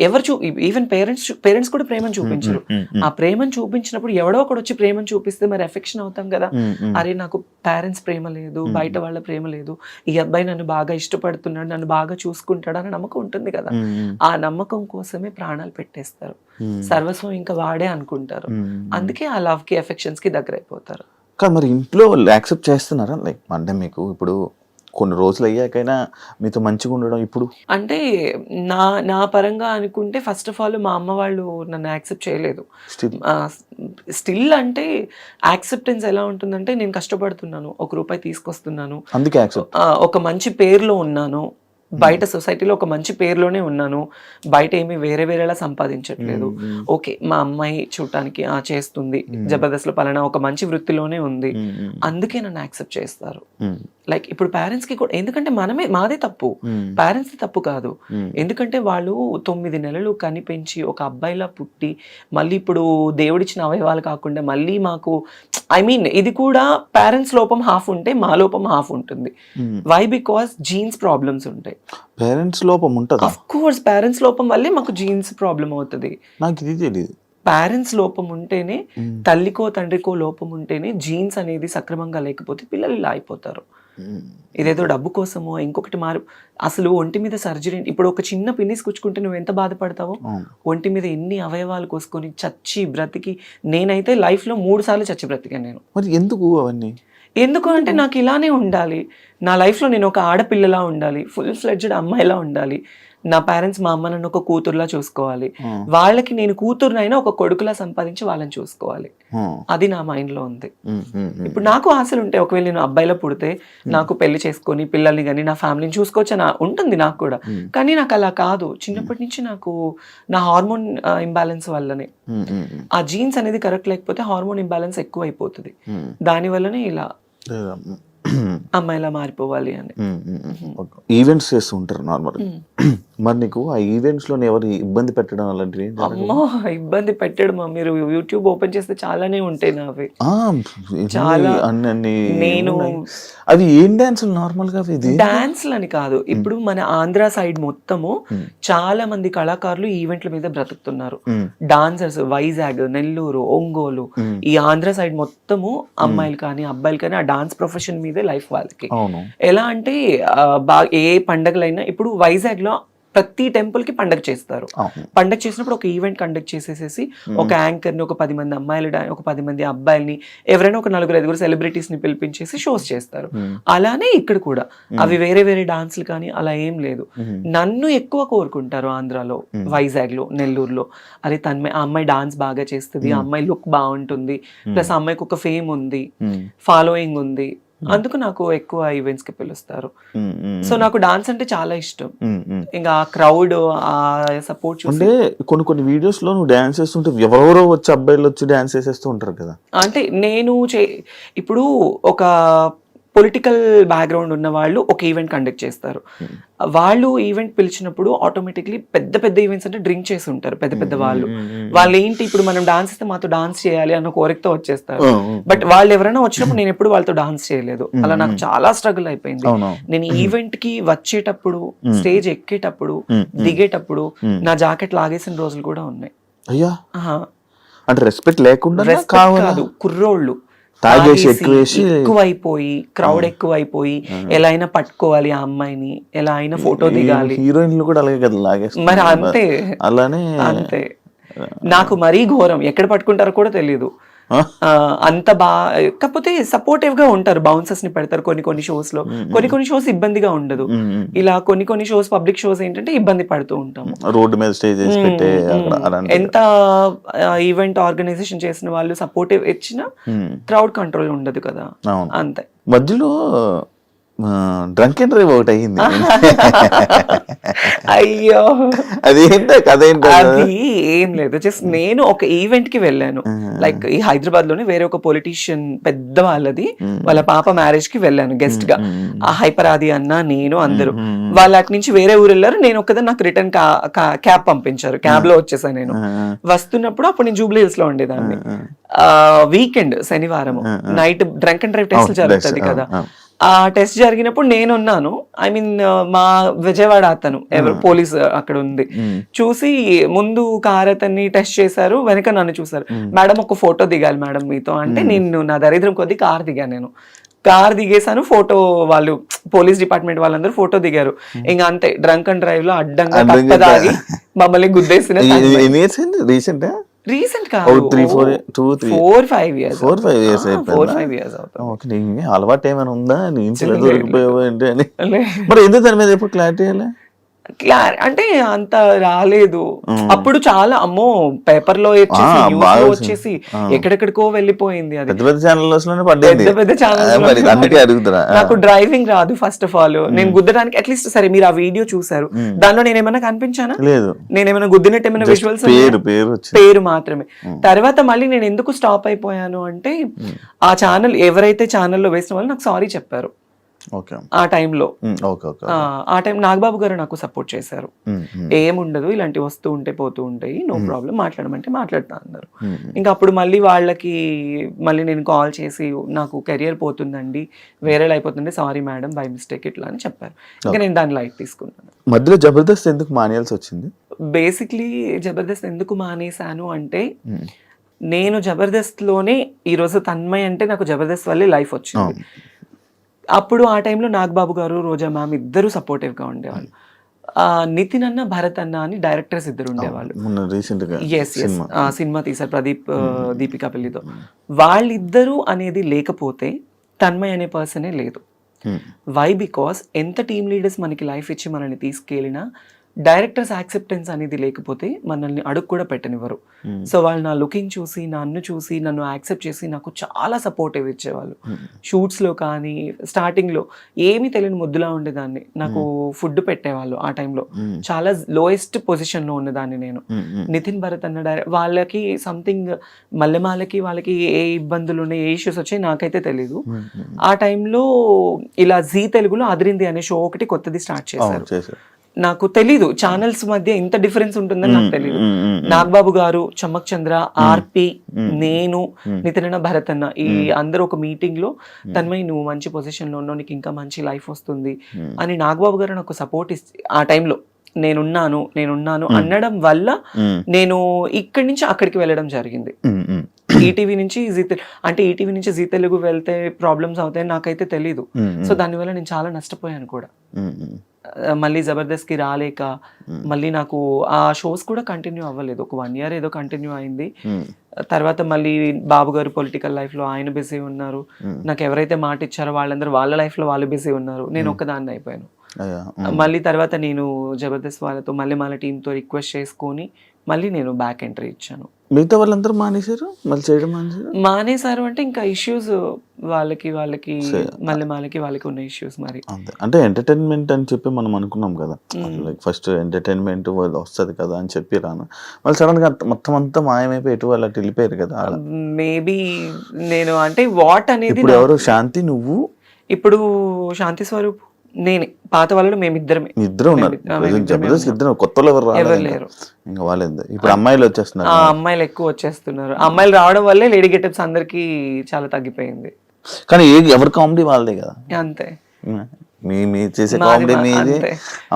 ఎవరు ఈవెన్ పేరెంట్స్ కూడా ప్రేమను చూపించరు. ఆ ప్రేమను చూపించినప్పుడు ఎవడో ఒకడు వచ్చి ప్రేమను చూపిస్తే మరి ఎఫెక్షన్ అవుతాం కదా. అరే నాకు పేరెంట్స్ ప్రేమ లేదు, బయట వాళ్ళ ప్రేమ లేదు, ఈ అబ్బాయి నన్ను బాగా ఇష్టపడుతున్నాడు, నన్ను బాగా చూసుకుంటాడు అనే నమ్మకం ఉంటుంది కదా. ఆ నమ్మకం కోసమే ప్రాణాలు పెట్టేస్తారు, సర్వస్వం ఇంకా వాడే అనుకుంటారు. అందుకే ఆ లవ్ కి, ఎఫెక్షన్స్ కి దగ్గర అయిపోతారు. కానీ మరి ఇంట్లో యాక్సెప్ట్ చేస్తున్నారా? లైక్ అంటే మీకు ఇప్పుడు కొన్ని రోజులు అయ్యాకైనా మీతో మంచిగా ఉండడం ఇప్పుడు అంటే నా పరంగా అనుకుంటే ఫస్ట్ ఆఫ్ ఆల్ మా అమ్మ వాళ్ళు నన్ను యాక్సెప్ట్ చేయలేదు. స్టిల్ స్టిల్ అంటే యాక్సెప్టెన్స్ ఎలా ఉంటుందంటే నేను కష్టపడుతున్నాను, ₹1 తీసుకొస్తున్నాను, అందుకే యాక్సెప్ట్. ఒక మంచి పేరులో ఉన్నాను, బయట సొసైటీలో ఒక మంచి పేరులోనే ఉన్నాను, బయట ఏమి వేరేలా సంపాదించట్లేదు. ఓకే మా అమ్మాయి చూడటానికి చేస్తుంది, జబర్దస్త్లో పలానా ఒక మంచి వృత్తిలోనే ఉంది, అందుకే నన్ను యాక్సెప్ట్ చేస్తారు. లైక్ ఇప్పుడు పేరెంట్స్ కి కూడా, ఎందుకంటే మాదే తప్పు, పేరెంట్స్ తప్పు కాదు. ఎందుకంటే వాళ్ళు 9 నెలలు కనిపెంచి ఒక అబ్బాయిలా పుట్టి మళ్ళీ ఇప్పుడు దేవుడిచ్చిన అవయవాలు కాకుండా మళ్ళీ మాకు ఇది కూడా పేరెంట్స్ లోపం హాఫ్ ఉంటే మా లోపం హాఫ్ ఉంటుంది. వై? బికాస్ జీన్స్ ప్రాబ్లమ్స్ ఉంటాయి. పేరెంట్స్ లోపం ఉంటుందా? ఆఫ్ కోర్స్ పేరెంట్స్ లోపం వల్లే మాకు జీన్స్ ప్రాబ్లం అవుతుంది. నాకు ఇది తెలియదు. పేరెంట్స్ లోపం ఉంటేనే, తల్లికో తండ్రికో లోపం ఉంటేనే జీన్స్ అనేది సక్రమంగా లేకపోతే పిల్లలు ఇలా అయిపోతారు. ఇదేదో డబ్బు కోసమో ఇంకొకటి అసలు ఒంటి మీద సర్జరీ, ఇప్పుడు ఒక చిన్న పిన్నిస్ కుచ్చుకుంటే నువ్వు ఎంత బాధపడతావో, ఒంటి మీద ఎన్ని అవయవాలు కోసుకొని చచ్చి బ్రతికి, నేనైతే లైఫ్ లో 3 సార్లు చచ్చి బ్రతికాను నేను. మరి ఎందుకు అవన్నీ? ఎందుకు అంటే నాకు ఇలానే ఉండాలి, నా లైఫ్లో నేను ఒక ఆడపిల్లలా ఉండాలి, ఫుల్ ఫ్లెడ్జ్డ్ అమ్మాయిలా ఉండాలి, నా పేరెంట్స్ మా అమ్మ నన్ను ఒక కూతురులా చూసుకోవాలి, వాళ్ళకి నేను కూతురునైనా ఒక కొడుకులా సంపాదించి వాళ్ళని చూసుకోవాలి, అది నా మైండ్ లో ఉంది. ఇప్పుడు నాకు ఆశలు ఉంటాయి, ఒకవేళ నేను అబ్బాయిలో పుడితే నాకు పెళ్లి చేసుకొని పిల్లల్ని కానీ నా ఫ్యామిలీని చూసుకోవచ్చు ఉంటుంది నాకు కూడా. కానీ నాకు అలా కాదు, చిన్నప్పటి నుంచి నాకు నా హార్మోన్ ఇంబ్యాలెన్స్ వల్లనే, ఆ జీన్స్ అనేది కరెక్ట్ లేకపోతే హార్మోన్ ఇంబ్యాలెన్స్ ఎక్కువ అయిపోతుంది, దాని వల్లనే ఇలా అమ్మాయిలా మారిపోవాలి అని. ఈవెంట్స్ చేస్తూ ఉంటారు నార్మల్. మరి నీకు ఆ ఈవెంట్స్ లో ఎవరు ఇబ్బంది పెట్టడం అలాంటివి? అమ్మో ఇబ్బంది పెట్టడం, మీరు యూట్యూబ్ ఓపెన్ చేస్తే చాలానే ఉంటాయి నావి. చాలా నేను అవి ఏం డాన్సులు నార్మల్ గా? డాన్స్లు అని కాదు, ఇప్పుడు మన ఆంధ్ర సైడ్ మొత్తము చాలా మంది కళాకారులు ఈవెంట్ల మీద బ్రతుకుతున్నారు. డాన్సర్స్ వైజాగ్, నెల్లూరు, ఒంగోలు, ఈ ఆంధ్ర సైడ్ మొత్తము అమ్మాయిలు కానీ అబ్బాయిలు కానీ ఆ డాన్స్ ప్రొఫెషన్ మీదే లైఫ్ వాళ్ళకి. ఎలా అంటే ఏ పండగలైనా, ఇప్పుడు వైజాగ్ లో ప్రతి టెంపుల్ కి పండగ చేస్తారు. పండగ చేసినప్పుడు ఒక ఈవెంట్ కండక్ట్ చేసేసి ఒక యాంకర్ ని, ఒక 10 మంది అమ్మాయిలు, ఒక 10 మంది అబ్బాయిల్ని, ఎవరైనా ఒక 4-5 సెలబ్రిటీస్ ని పిలిపించేసి షోస్ చేస్తారు. అలానే ఇక్కడ కూడా అవి వేరే డాన్స్లు కానీ అలా ఏం లేదు. నన్ను ఎక్కువ కోరుకుంటారు ఆంధ్రాలో, వైజాగ్ లో, నెల్లూరులో. అరే ఆ అమ్మాయి డాన్స్ బాగా చేస్తుంది, ఆ అమ్మాయి లుక్ బాగుంటుంది, ప్లస్ ఆ అమ్మాయికి ఒక ఫేమ్ ఉంది, ఫాలోయింగ్ ఉంది, అందుకు నాకు ఎక్కువ ఈవెంట్స్ కి పిలుస్తారు. సో నాకు డాన్స్ అంటే చాలా ఇష్టం. ఇంకా ఆ క్రౌడ్, ఆ సపోర్ట్ చూస్తే కొన్ని వీడియోస్ లో నువ్వు డాన్స్ చేస్తుంటే ఎవరెవరో వచ్చి అబ్బాయిలు వచ్చి డాన్స్ చేసేస్తూ ఉంటారు కదా. అంటే నేను ఇప్పుడు ఒక పొలిటికల్ బ్యాక్గ్రౌండ్ ఉన్న వాళ్ళు ఒక ఈవెంట్ కండక్ట్ చేస్తారు. వాళ్ళు ఈవెంట్ పిలిచినప్పుడు ఆటోమేటిక్లీ పెద్ద ఈవెంట్స్ అంటే డ్రింక్ చేసి ఉంటారు పెద్ద వాళ్ళు ఏంటి, ఇప్పుడు మనం డాన్స్ ఇస్తే మాతో డాన్స్ చేయాలి అన్న కోరికతో వచ్చేస్తారు. బట్ వాళ్ళు ఎవరైనా వచ్చినప్పుడు నేను ఎప్పుడు వాళ్ళతో డాన్స్ చేయలేదు. అలా నాకు చాలా స్ట్రగుల్ అయిపోయింది. నేను ఈవెంట్ కి వచ్చేటప్పుడు, స్టేజ్ ఎక్కేటప్పుడు, దిగేటప్పుడు నా జాకెట్ లాగేసిన రోజులు కూడా ఉన్నాయి. అయ్యా, అంటే రెస్పెక్ట్ లేకుండా కాదు, కుర్రోళ్ళు ఎక్కువైపోయి, క్రౌడ్ ఎక్కువైపోయి, ఎలా అయినా పట్టుకోవాలి ఆ అమ్మాయిని, ఎలా అయినా ఫోటో దిగాలి. హీరోయిన్లు కూడా అలాగే కదా లాగేస్తారు. మరి అంతే, అలానే అంతే. నాకు మరీ ఘోరం, ఎక్కడ పట్టుకుంటారో కూడా తెలియదు. అంత కాకపోతే సపోర్టివ్ గా ఉంటారు, బౌన్సర్స్ ని పెడతారు కొన్ని షోస్ లో. కొన్ని షోస్ ఇబ్బందిగా ఉండదు. ఇలా కొన్ని షోస్, పబ్లిక్ షోస్ ఏంటంటే ఇబ్బంది పడుతూ ఉంటాము. రోడ్డు మీద స్టేజ్ ఎంత ఈవెంట్ ఆర్గనైజేషన్ చేసిన వాళ్ళు సపోర్టివ్ ఇచ్చినా క్రౌడ్ కంట్రోల్ ఉండదు కదా. అంతే. మధ్యలో డ్రంక్ అండ్ డ్రైవ్ ఒకటి అయ్యింది. అయ్యో, అదేంటో కథ ఏంటో. అది ఏం లేదు, జస్ట్ నేను ఒక ఈవెంట్ కి వెళ్ళాను. లైక్ ఈ హైదరాబాద్ లోనే వేరే ఒక పొలిటీషియన్ పెద్ద వాళ్ళది, వాళ్ళ పాప మ్యారేజ్ కి వెళ్ళాను గెస్ట్ గా. ఆ హైపరాది అన్న, నేను, అందరూ. వాళ్ళ అటు నుంచి వేరే ఊరు వెళ్ళారు, నేను ఒక్కదా నాకు రిటర్న్ క్యాబ్ పంపించారు. క్యాబ్ లో వచ్చేసాను నేను. వస్తున్నప్పుడు అప్పుడు నేను జూబ్లీ హిల్స్ లో ఉండేదాన్ని. వీకెండ్ శనివారం night drunk and drive test జరుగుతుంది కదా. ఆ టెస్ట్ జరిగినప్పుడు నేనున్నాను. మా విజయవాడ అతను ఎవరు పోలీస్ అక్కడ ఉంది, చూసి ముందు కార్ అతన్ని టెస్ట్ చేశారు, వెనక నన్ను చూసారు. మేడం ఒక ఫోటో దిగాలి మేడం మీతో అంటే, నేను నా దరిద్రం కొద్ది కార్ దిగాను. నేను కార్ దిగేసాను, ఫోటో వాళ్ళు పోలీస్ డిపార్ట్మెంట్ వాళ్ళందరూ ఫోటో దిగారు. ఇంకా అంతే, డ్రంక్ అండ్ డ్రైవ్ లో అడ్డంగా తప్పదాగి మమ్మల్ని గుద్దేసిన. రీసెంట్ ఒక కాదు 3-4 4-5 years 4-5 years అయిపోయిందా? 4-5 years అవుతుంది. ఓకే, నీకు అలవాటు ఏమైనా ఉందా నేను లేదు. దొరికిపోయావా ఏంటి అని? లే. మరి ఎందుకు దాని మీద ఎప్పుడు క్లారిటీ అయ్యలే? అంటే అంత రాలేదు అప్పుడు. చాలా అమ్మో పేపర్ లో వచ్చేసి news బాగా లో వచ్చింది. వచ్చేసి ఎక్కడెక్కడికో వెళ్ళిపోయింది అది. పెద్ద పెద్ద ఛానల్లోనే పడ్డది. పెద్ద పెద్ద ఛానల్స్ మరి అందుకే అడుగుతున్నా. నాకు డ్రైవింగ్ రాదు ఫస్ట్ ఆఫ్ ఆల్. నేను గుద్దడానికి అట్లీస్ట్ సరే మీరు ఆ వీడియో చూసారు, దానిలో నేను ఏమైనా కనిపించానా? లేదు, నేనేమైనా గుద్దినట్టు ఏమైనా విజువల్స్? పేరు వచ్చింది. పేరు మాత్రమే. తర్వాత మళ్ళీ నేను ఎందుకు స్టాప్ అయిపోయాను అంటే ఆ ఛానల్ ఎవరైతే ఛానల్లో వేసిన వాళ్ళు నాకు సారీ చెప్పారు ఓకే ఆ టైంలో. ఓకే ఓకే ఆ టైం నాగబాబు గారు నాకు సపోర్ట్ చేశారు. ఏముండదు, ఇలాంటివి వస్తూ ఉంటే పోతూ ఉంటాయి, నో ప్రాబ్లం, మాట్లాడమంటే మాట్లాడుతా అన్నారు. ఇంకా అప్పుడు మళ్ళీ వాళ్ళకి మళ్ళీ నేను కాల్ చేసి నాకు కెరియర్ పోతుందండి, వేరేలా అయిపోతుంది, సారీ మేడం బై మిస్టేక్ ఇట్లా అని చెప్పారు. ఇంకా నేను దాన్ని లైట్ తీసుకున్నాను. మధ్యలో జబర్దస్త్ ఎందుకు మానేయాల్సి వచ్చింది? బేసిక్లీ జబర్దస్త్ ఎందుకు మానేశాను అంటే నేను జబర్దస్త్ లోనే ఈరోజు తన్మయ్ అంటే నాకు జబర్దస్త్ వల్లే లైఫ్ వచ్చింది. అప్పుడు ఆ టైంలో నాగబాబు గారు, రోజా మ్యామ్ ఇద్దరు సపోర్టివ్గా ఉండేవాళ్ళు. నితిన్ అన్న, భరత్ అన్న అని డైరెక్టర్స్ ఇద్దరు ఉండేవాళ్ళు. ఎస్ ఎస్ సినిమా తీశారు ప్రదీప్ దీపికా పెళ్లితో. వాళ్ళిద్దరూ అనేది లేకపోతే తన్మయ్ అనే పర్సనే లేదు. వై? బికాస్ ఎంత టీమ్ లీడర్స్ మనకి లైఫ్ ఇచ్చి మనల్ని తీసుకెళ్ళినా డైరెక్టర్స్ యాక్సెప్టెన్స్ అనేది లేకపోతే మనల్ని అడుగు కూడా పెట్టనివ్వరు. సో వాళ్ళు నా లుకింగ్ చూసి, నన్ను చూసి, నన్ను యాక్సెప్ట్ చేసి నాకు చాలా సపోర్టివ్ ఇచ్చేవాళ్ళు. షూట్స్లో కానీ స్టార్టింగ్లో ఏమీ తెలియని ముద్దులా ఉండేదాన్ని. నాకు ఫుడ్ పెట్టేవాళ్ళు ఆ టైంలో. చాలా లోయెస్ట్ పొజిషన్లో ఉన్నదాన్ని నేను. నితిన్, భరత్ అన్న వాళ్ళకి సంథింగ్ మల్లెమాలకి వాళ్ళకి ఏ ఇబ్బందులు ఉన్నాయి, ఏ ఇష్యూస్ వచ్చాయి నాకైతే తెలీదు. ఆ టైంలో ఇలా జీ తెలుగులో అదిరింది అనే షో ఒకటి కొత్తది స్టార్ట్ చేశారు. నాకు తెలీదు ఛానల్స్ మధ్య ఇంత డిఫరెన్స్ ఉంటుందని నాకు తెలీదు. నాగబాబు గారు, చమ్మక్ చంద్ర, ఆర్పి, నేను, నితిన్ అన్న, భరత్ అన్న ఈ అందరూ ఒక మీటింగ్ లో తన్మయ్ నువ్వు మంచి పొజిషన్ లో ఉన్నావు, నీకు ఇంకా మంచి లైఫ్ వస్తుంది అని నాగబాబు గారు నాకు సపోర్ట్ ఆ టైంలో నేనున్నాను అనడం వల్ల నేను ఇక్కడి నుంచి అక్కడికి వెళ్ళడం జరిగింది. ఈటీవీ నుంచి ఈటీవీ నుంచి జీ తెలుగు వెళ్తే ప్రాబ్లమ్స్ అవుతాయని నాకైతే తెలీదు. సో దానివల్ల నేను చాలా నష్టపోయాను కూడా. మళ్ళీ జబర్దస్త్కి రాలేక మళ్ళీ నాకు ఆ షోస్ కూడా కంటిన్యూ అవ్వలేదు. ఒక 1 year ఏదో కంటిన్యూ అయింది. తర్వాత మళ్ళీ బాబు గారు పొలిటికల్ లైఫ్ లో ఆయన బిజీ ఉన్నారు. నాకు ఎవరైతే మాట ఇచ్చారో వాళ్ళందరూ వాళ్ళ లైఫ్ లో వాళ్ళు బిజీ ఉన్నారు. నేను ఒక్కదాన్ని అయిపోయాను. మళ్ళీ తర్వాత నేను జబర్దస్త్ వాళ్ళతో మళ్ళీ మన టీంతో రిక్వెస్ట్ చేసుకొని మళ్ళీ నేను బ్యాక్ ఎంట్రీ ఇచ్చాను. మిగతా వాళ్ళందరూ మానేశారు, మళ్ళీ చేయడం మానేశారు అంటే ఇంకా ఇష్యూస్ వాళ్ళకి మళ్ళీ వాళ్ళకి ఉన్న ఇష్యూస్. మరి అంటే ఎంటర్టైన్మెంట్ అని చెప్పి మనం అనుకున్నాం కదా, లైక్ ఫస్ట్ ఎంటర్టైన్మెంట్ వస్తుంది కదా అని చెప్పి రాను, మళ్ళీ సడన్ గా మొత్తం అంతా మాయమైపోయి ఎటు వాళ్ళు అటు వెళ్ళిపోయారు కదా. మేబీ నేను అంటే వాట్ అనేది ఇప్పుడు ఎవరు శాంతి, నువ్వు, ఇప్పుడు శాంతి స్వరూప్, నేనే. పాత వాళ్ళు మేమిద్దరమే. ఇద్దరు ఉన్నారు జబర్దస్త్, ఇద్దరు. కొత్త ఎవరు లేరు ఇంకా వాళ్ళేంది. ఇప్పుడు అమ్మాయిలు వచ్చేస్తున్నారు, అమ్మాయిలు ఎక్కువ వచ్చేస్తున్నారు. అమ్మాయిలు రావడం వల్లే లేడీ గెటప్స్ అందరికి చాలా తగ్గిపోయింది. కానీ ఎవరి కామెడీ వాళ్ళదే కదా. అంతే, మీ చేసే కామెడీ మీది.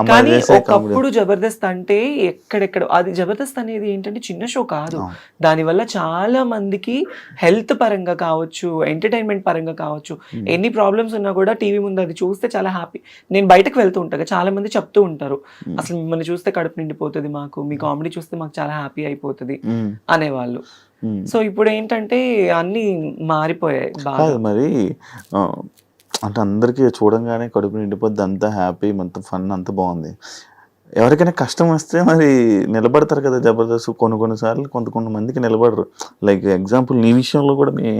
కానీ ఒకప్పుడు జబర్దస్త్ అంటే ఎక్కడెక్కడ అది జబర్దస్త్ అనేది ఏంటంటే చిన్న షో కాదు. దానివల్ల చాలా మందికి హెల్త్ పరంగా కావచ్చు, ఎంటర్టైన్మెంట్ పరంగా కావచ్చు, ఎన్ని ప్రాబ్లమ్స్ ఉన్నా కూడా టీవీ ముందు అది చూస్తే చాలా హ్యాపీ. నేను బయటకు వెళ్తూ ఉంటాను, చాలా మంది చెప్తూ ఉంటారు అసలు మిమ్మల్ని చూస్తే కడుపు నిండిపోతుంది మాకు, మీ కామెడీ చూస్తే మాకు చాలా హ్యాపీ అయిపోతుంది అనేవాళ్ళు. సో ఇప్పుడు ఏంటంటే అన్ని మారిపోయాయి బాగా. మరి అంటే అందరికీ చూడంగానే కడుపు నిండిపోద్ది, అంతా హ్యాపీ, మొత్తం ఫన్ అంతా బాగుంది. ఎవరికైనా కష్టం వస్తే మరి నిలబడతారు కదా జబర్దస్త్. కొన్నిసార్లు కొంతమందికి నిలబడరు. లైక్ ఎగ్జాంపుల్ నీ విషయంలో కూడా మీ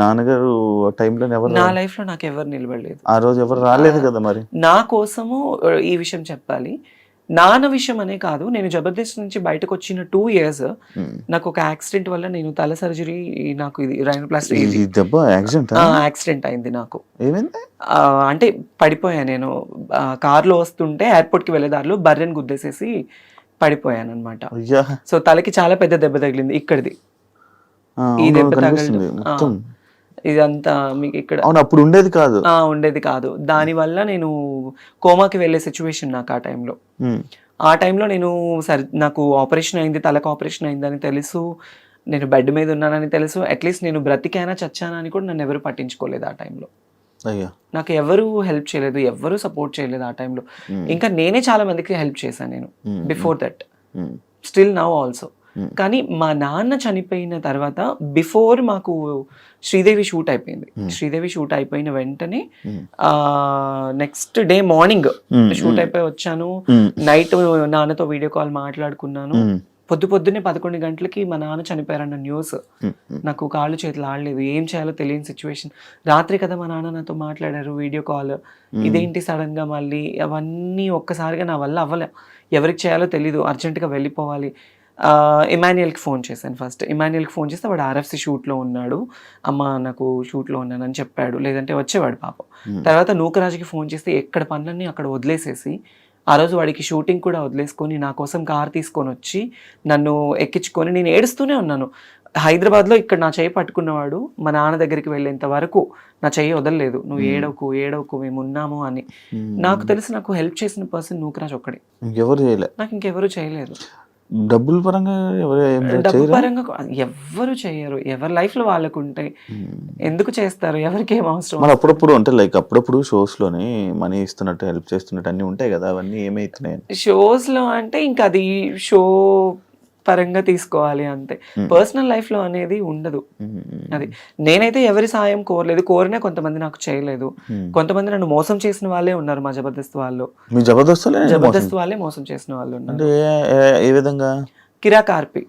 నాన్నగారు టైంలో ఎవరు, నా లైఫ్ లో నాకు ఎవరు నిలబడలేదు ఆ రోజు, ఎవరు రాలేదు కదా. మరి నా కోసము ఈ విషయం చెప్పాలి, నాన్న విషయం అనే కాదు, నేను జబర్దస్త్ నుంచి బయటకు వచ్చిన 2 years నాకు ఒక యాక్సిడెంట్ వల్ల నేను తల సర్జరీ, నాకు ఇది రైనోప్లాస్టీ యాక్సిడెంట్ అయింది. నాకు ఏమైంది అంటే పడిపోయా నేను. కార్లో వస్తుంటే ఎయిర్పోర్ట్ కి వెళ్ళే దారిలో బర్రెని గుద్దేసేసి పడిపోయాను అనమాట. సో తలకి చాలా పెద్ద దెబ్బ తగిలింది ఇక్కడిది. ఈ దెబ్బ తగలడం ఇదంతా మీకు ఇక్కడ అప్పుడు ఉండేది కాదు. దానివల్ల నేను కోమాకి వెళ్ళే సిచ్యువేషన్ నాకు ఆ టైంలో. ఆ టైంలో నేను నాకు ఆపరేషన్ అయింది, తలకు ఆపరేషన్ అయిందని తెలుసు, నేను బెడ్ మీద ఉన్నానని తెలుసు. అట్లీస్ట్ నేను బ్రతికానా చచ్చానా అని కూడా నన్ను ఎవరు పట్టించుకోలేదు ఆ టైంలో. నాకు ఎవరు హెల్ప్ చేయలేదు, ఎవరు సపోర్ట్ చేయలేదు ఆ టైంలో. ఇంకా నేనే చాలా మందికి హెల్ప్ చేశాను నేను before that, still now also. కానీ మా నాన్న చనిపోయిన తర్వాత బిఫోర్ మాకు శ్రీదేవి షూట్ అయిపోయింది. శ్రీదేవి షూట్ అయిపోయిన వెంటనే నెక్స్ట్ డే మార్నింగ్ షూట్ అయిపోయి వచ్చాను. నైట్ నాన్నతో వీడియో కాల్ మాట్లాడుకున్నాను. పొద్దున్నే 11 గంటలకి మా నాన్న చనిపోయారన్న న్యూస్. నాకు కాళ్ళు చేతులు ఆడలేదు, ఏం చేయాలో తెలియని సిచ్యువేషన్. రాత్రి కదా మా నాన్న నాతో మాట్లాడారు వీడియో కాల్. ఇదేంటి సడన్ గా మళ్ళీ అవన్నీ ఒక్కసారిగా నా వల్ల అవ్వలే. ఎవరికి చేయాలో తెలీదు, అర్జెంటుగా వెళ్ళిపోవాలి. ఇమాన్యుయల్కి ఫోన్ చేశాను. ఫస్ట్ ఇమాన్యుయల్కి ఫోన్ చేస్తే వాడు RFC షూట్లో ఉన్నాడు, అమ్మ నాకు షూట్లో ఉన్నానని చెప్పాడు, లేదంటే వచ్చేవాడు పాపం. తర్వాత నూకరాజుకి ఫోన్ చేస్తే ఎక్కడ పనులన్నీ అక్కడ వదిలేసేసి ఆ రోజు వాడికి షూటింగ్ కూడా వదిలేసుకొని నా కోసం కార్ తీసుకొని వచ్చి నన్ను ఎక్కించుకొని నేను ఏడుస్తూనే ఉన్నాను. హైదరాబాద్లో ఇక్కడ నా చెయ్యి పట్టుకున్నవాడు మా నాన్న దగ్గరికి వెళ్ళేంత వరకు నా చెయ్యి వదలలేదు. నువ్వు ఏడవకు మేము ఉన్నాము అని. నాకు తెలిసి నాకు హెల్ప్ చేసిన పర్సన్ నూకరాజ్ ఒక్కడే, నాకు ఇంకెవరు చేయలేదు. డబ్బుల పరంగా డబ్బు పరంగా ఎవ్వరు చేయరు. ఎవరి లైఫ్ లో వాళ్ళకు ఉంటాయి, ఎందుకు చేస్తారు? ఎవరికి ఏం అవసరం? మరి అప్పుడప్పుడు అంటే లైక్ అప్పుడప్పుడు షోస్ లోని మనీ ఇస్తున్నట్టు హెల్ప్ చేస్తున్నట్టు అన్ని ఉంటాయి కదా, అవన్నీ ఏమైతున్నాయి షోస్ లో? అంటే ఇంకా అది షో పరంగా తీసుకోవాలి అంతే. పర్సనల్ లైఫ్ లో అనేది ఉండదు. అది నేనైతే ఎవరి సాయం కోరలేదు. కోరినా కొంతమంది నాకు చేయలేదు. కొంతమంది నన్ను మోసం చేసిన వాళ్ళే ఉన్నారు. మా జబర్దస్త్ వాళ్ళు, జబర్దస్త్ వాళ్ళే మోసం చేసిన వాళ్ళు ఉన్నారు. ఏ విధంగా? కిరాక్ ఆర్పి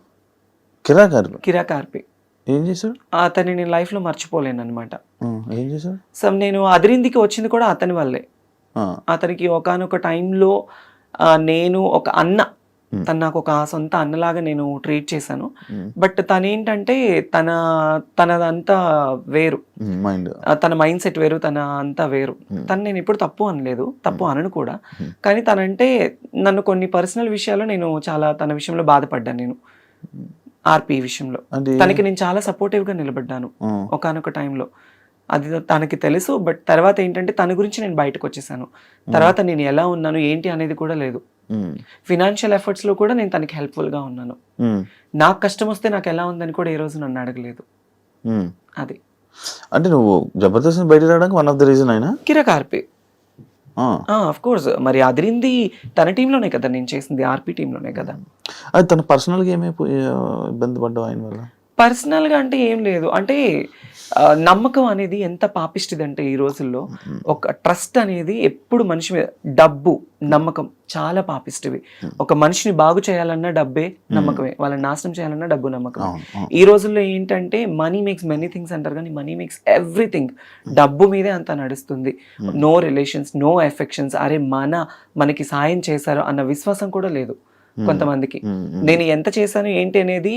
ఏం చేశాడు? అతన్ని నేను లైఫ్ లో మర్చిపోలేను అనమాట. ఏం చేశాడు? సో నేను అదిరిందికి వచ్చింది కూడా అతని వల్లే. అతనికి ఒకానొక టైంలో నేను ఒక అన్న, తను నాకు ఒక సొంత అన్నలాగా నేను ట్రీట్ చేశాను. బట్ తనేంటంటే తనదంతా వేరు, తన మైండ్ సెట్ వేరు, తన అంతా వేరు. తను నేను ఎప్పుడు తప్పు అనలేదు, తప్పు అనను కూడా. కానీ తనంటే నన్ను కొన్ని పర్సనల్ విషయాల్లో నేను చాలా తన విషయంలో బాధపడ్డాను. నేను ఆర్పి విషయంలో తనకి నేను చాలా సపోర్టివ్ గా నిలబడ్డాను ఒకానొక టైంలో. అది తనకి తెలుసు. బట్ తర్వాత ఏంటంటే తన గురించి నేను బయటకు వచ్చేసాను. తర్వాత నేను ఎలా ఉన్నాను ఏంటి అనేది కూడా లేదు. ఫినాన్షియల్ ఎఫర్ట్స్ లో కూడా నేను తనకి హెల్ప్ఫుల్ గా ఉన్నాను. నాకు కష్టం వస్తే నాకు ఎలా ఉందని కూడా ఏ రోజు నన్ను అడగలేదు. అది అంటే నువ్వు జబర్దస్త్ బయట రావడానికి వన్ ఆఫ్ ద రీజన్ అయినా కిరాక్ ఆర్పి. ఆఫ్ కోర్స్, మరి అదిరింది తన టీంలోనే కదా నేను చేసింది, ఆర్పి టీంలోనే కదా. అది తన పర్సనల్ గా ఏమైపోయి ఇబ్బంది పడ్డావు ఆయన వల్ల? పర్సనల్ గా అంటే ఏం లేదు. అంటే నమ్మకం అనేది ఎంత పాపిష్టిది అంటే ఈ రోజుల్లో ఒక ట్రస్ట్ అనేది ఎప్పుడు మనిషి మీద, డబ్బు నమ్మకం చాలా పాపిష్టివి. ఒక మనిషిని బాగు చేయాలన్నా డబ్బే నమ్మకమే, వాళ్ళని నాశనం చేయాలన్నా డబ్బు నమ్మకమే. ఈ రోజుల్లో ఏంటంటే మనీ మేక్స్ మెనీ థింగ్స్ అంటారు, కానీ మనీ మేక్స్ ఎవ్రీథింగ్. డబ్బు మీదే అంత నడుస్తుంది. No relations, no affections. అరే మనకి సాయం చేశారు అన్న విశ్వాసం కూడా లేదు కొంతమందికి. నేను ఎంత చేశాను ఏంటి అనేది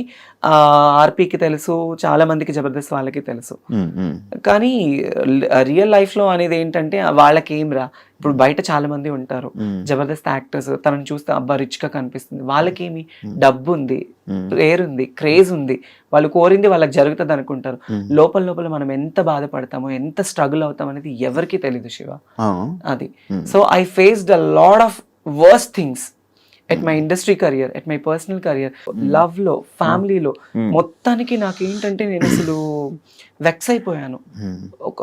ఆర్పీకి తెలుసు, చాలా మందికి జబర్దస్త్ వాళ్ళకి తెలుసు. కానీ రియల్ లైఫ్ లో అనేది ఏంటంటే వాళ్ళకి ఏం రా. ఇప్పుడు బయట చాలా మంది ఉంటారు జబర్దస్త్ యాక్టర్స్, తనని చూస్తే అబ్బా రిచ్ గా కనిపిస్తుంది. వాళ్ళకేమి డబ్బు ఉంది, పేరు ఉంది, క్రేజ్ ఉంది, వాళ్ళు కోరింది వాళ్ళకి జరుగుతుంది అనుకుంటారు. లోపల మనం ఎంత బాధపడతామో, ఎంత స్ట్రగుల్ అవుతాం అనేది ఎవరికి తెలీదు శివ. అది so I faced a lot of worst things at my industry career, at my personal career, love లో, ఫ్యామిలీలో. మొత్తానికి నాకేంటంటే నేను అసలు వెక్స్ అయిపోయాను. ఒక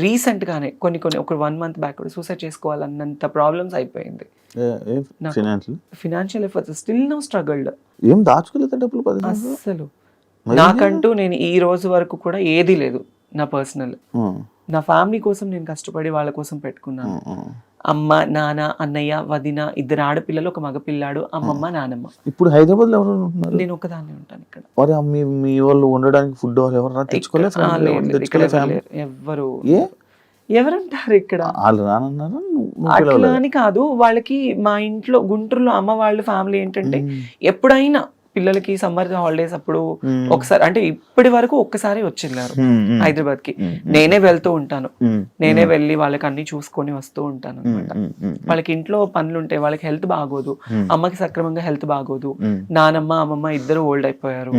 రీసెంట్ గానే ఒక 1 month బ్యాక్ సూసైడ్ చేసుకోవాలన్నంత ప్రాబ్లమ్స్ అయిపోయింది. Financial efforts still no struggled. ఏం దాచుకోలేదు డబ్బులు అసలు. నాకంటూ నేను ఈ రోజు వరకు కూడా ఏది లేదు నా పర్సనల్. నా ఫ్యామిలీ కోసం నేను కష్టపడి వాళ్ళ కోసం పెట్టుకున్నాను. అమ్మ, నాన్న, అన్నయ్య, వదిన, 2 ఆడపిల్లలు, 1 మగపిల్లాడు, అమ్మమ్మ, నానమ్మ. ఇప్పుడు హైదరాబాద్ లో ఎవరు ఉంటున్నారు? నేను ఒకదాన్ని ఉంటాను ఇక్కడ. మీ వాళ్ళు ఉండడానికి ఫుడ్ ఎవరు తెచ్చుకోలేదు? ఎవరంటారు ఇక్కడ? అట్లా అని కాదు, వాళ్ళకి మా ఇంట్లో గుంటూరులో అమ్మ వాళ్ళ ఫ్యామిలీ ఏంటంటే ఎప్పుడైనా పిల్లలకి సమ్మర్ హాలిడేస్ అప్పుడు ఒకసారి, అంటే ఇప్పటి వరకు ఒక్కసారి వచ్చిన్నారు హైదరాబాద్ కి. నేనే వెళ్తూ ఉంటాను, నేనే వెళ్ళి వాళ్ళకి అన్ని చూసుకొని వస్తూ ఉంటాను అనమాట. వాళ్ళకి ఇంట్లో పనులు ఉంటాయి, వాళ్ళకి హెల్త్ బాగోదు, అమ్మకి సక్రమంగా హెల్త్ బాగోదు. నానమ్మ, అమ్మమ్మ 2 ఓల్డ్ అయిపోయారు.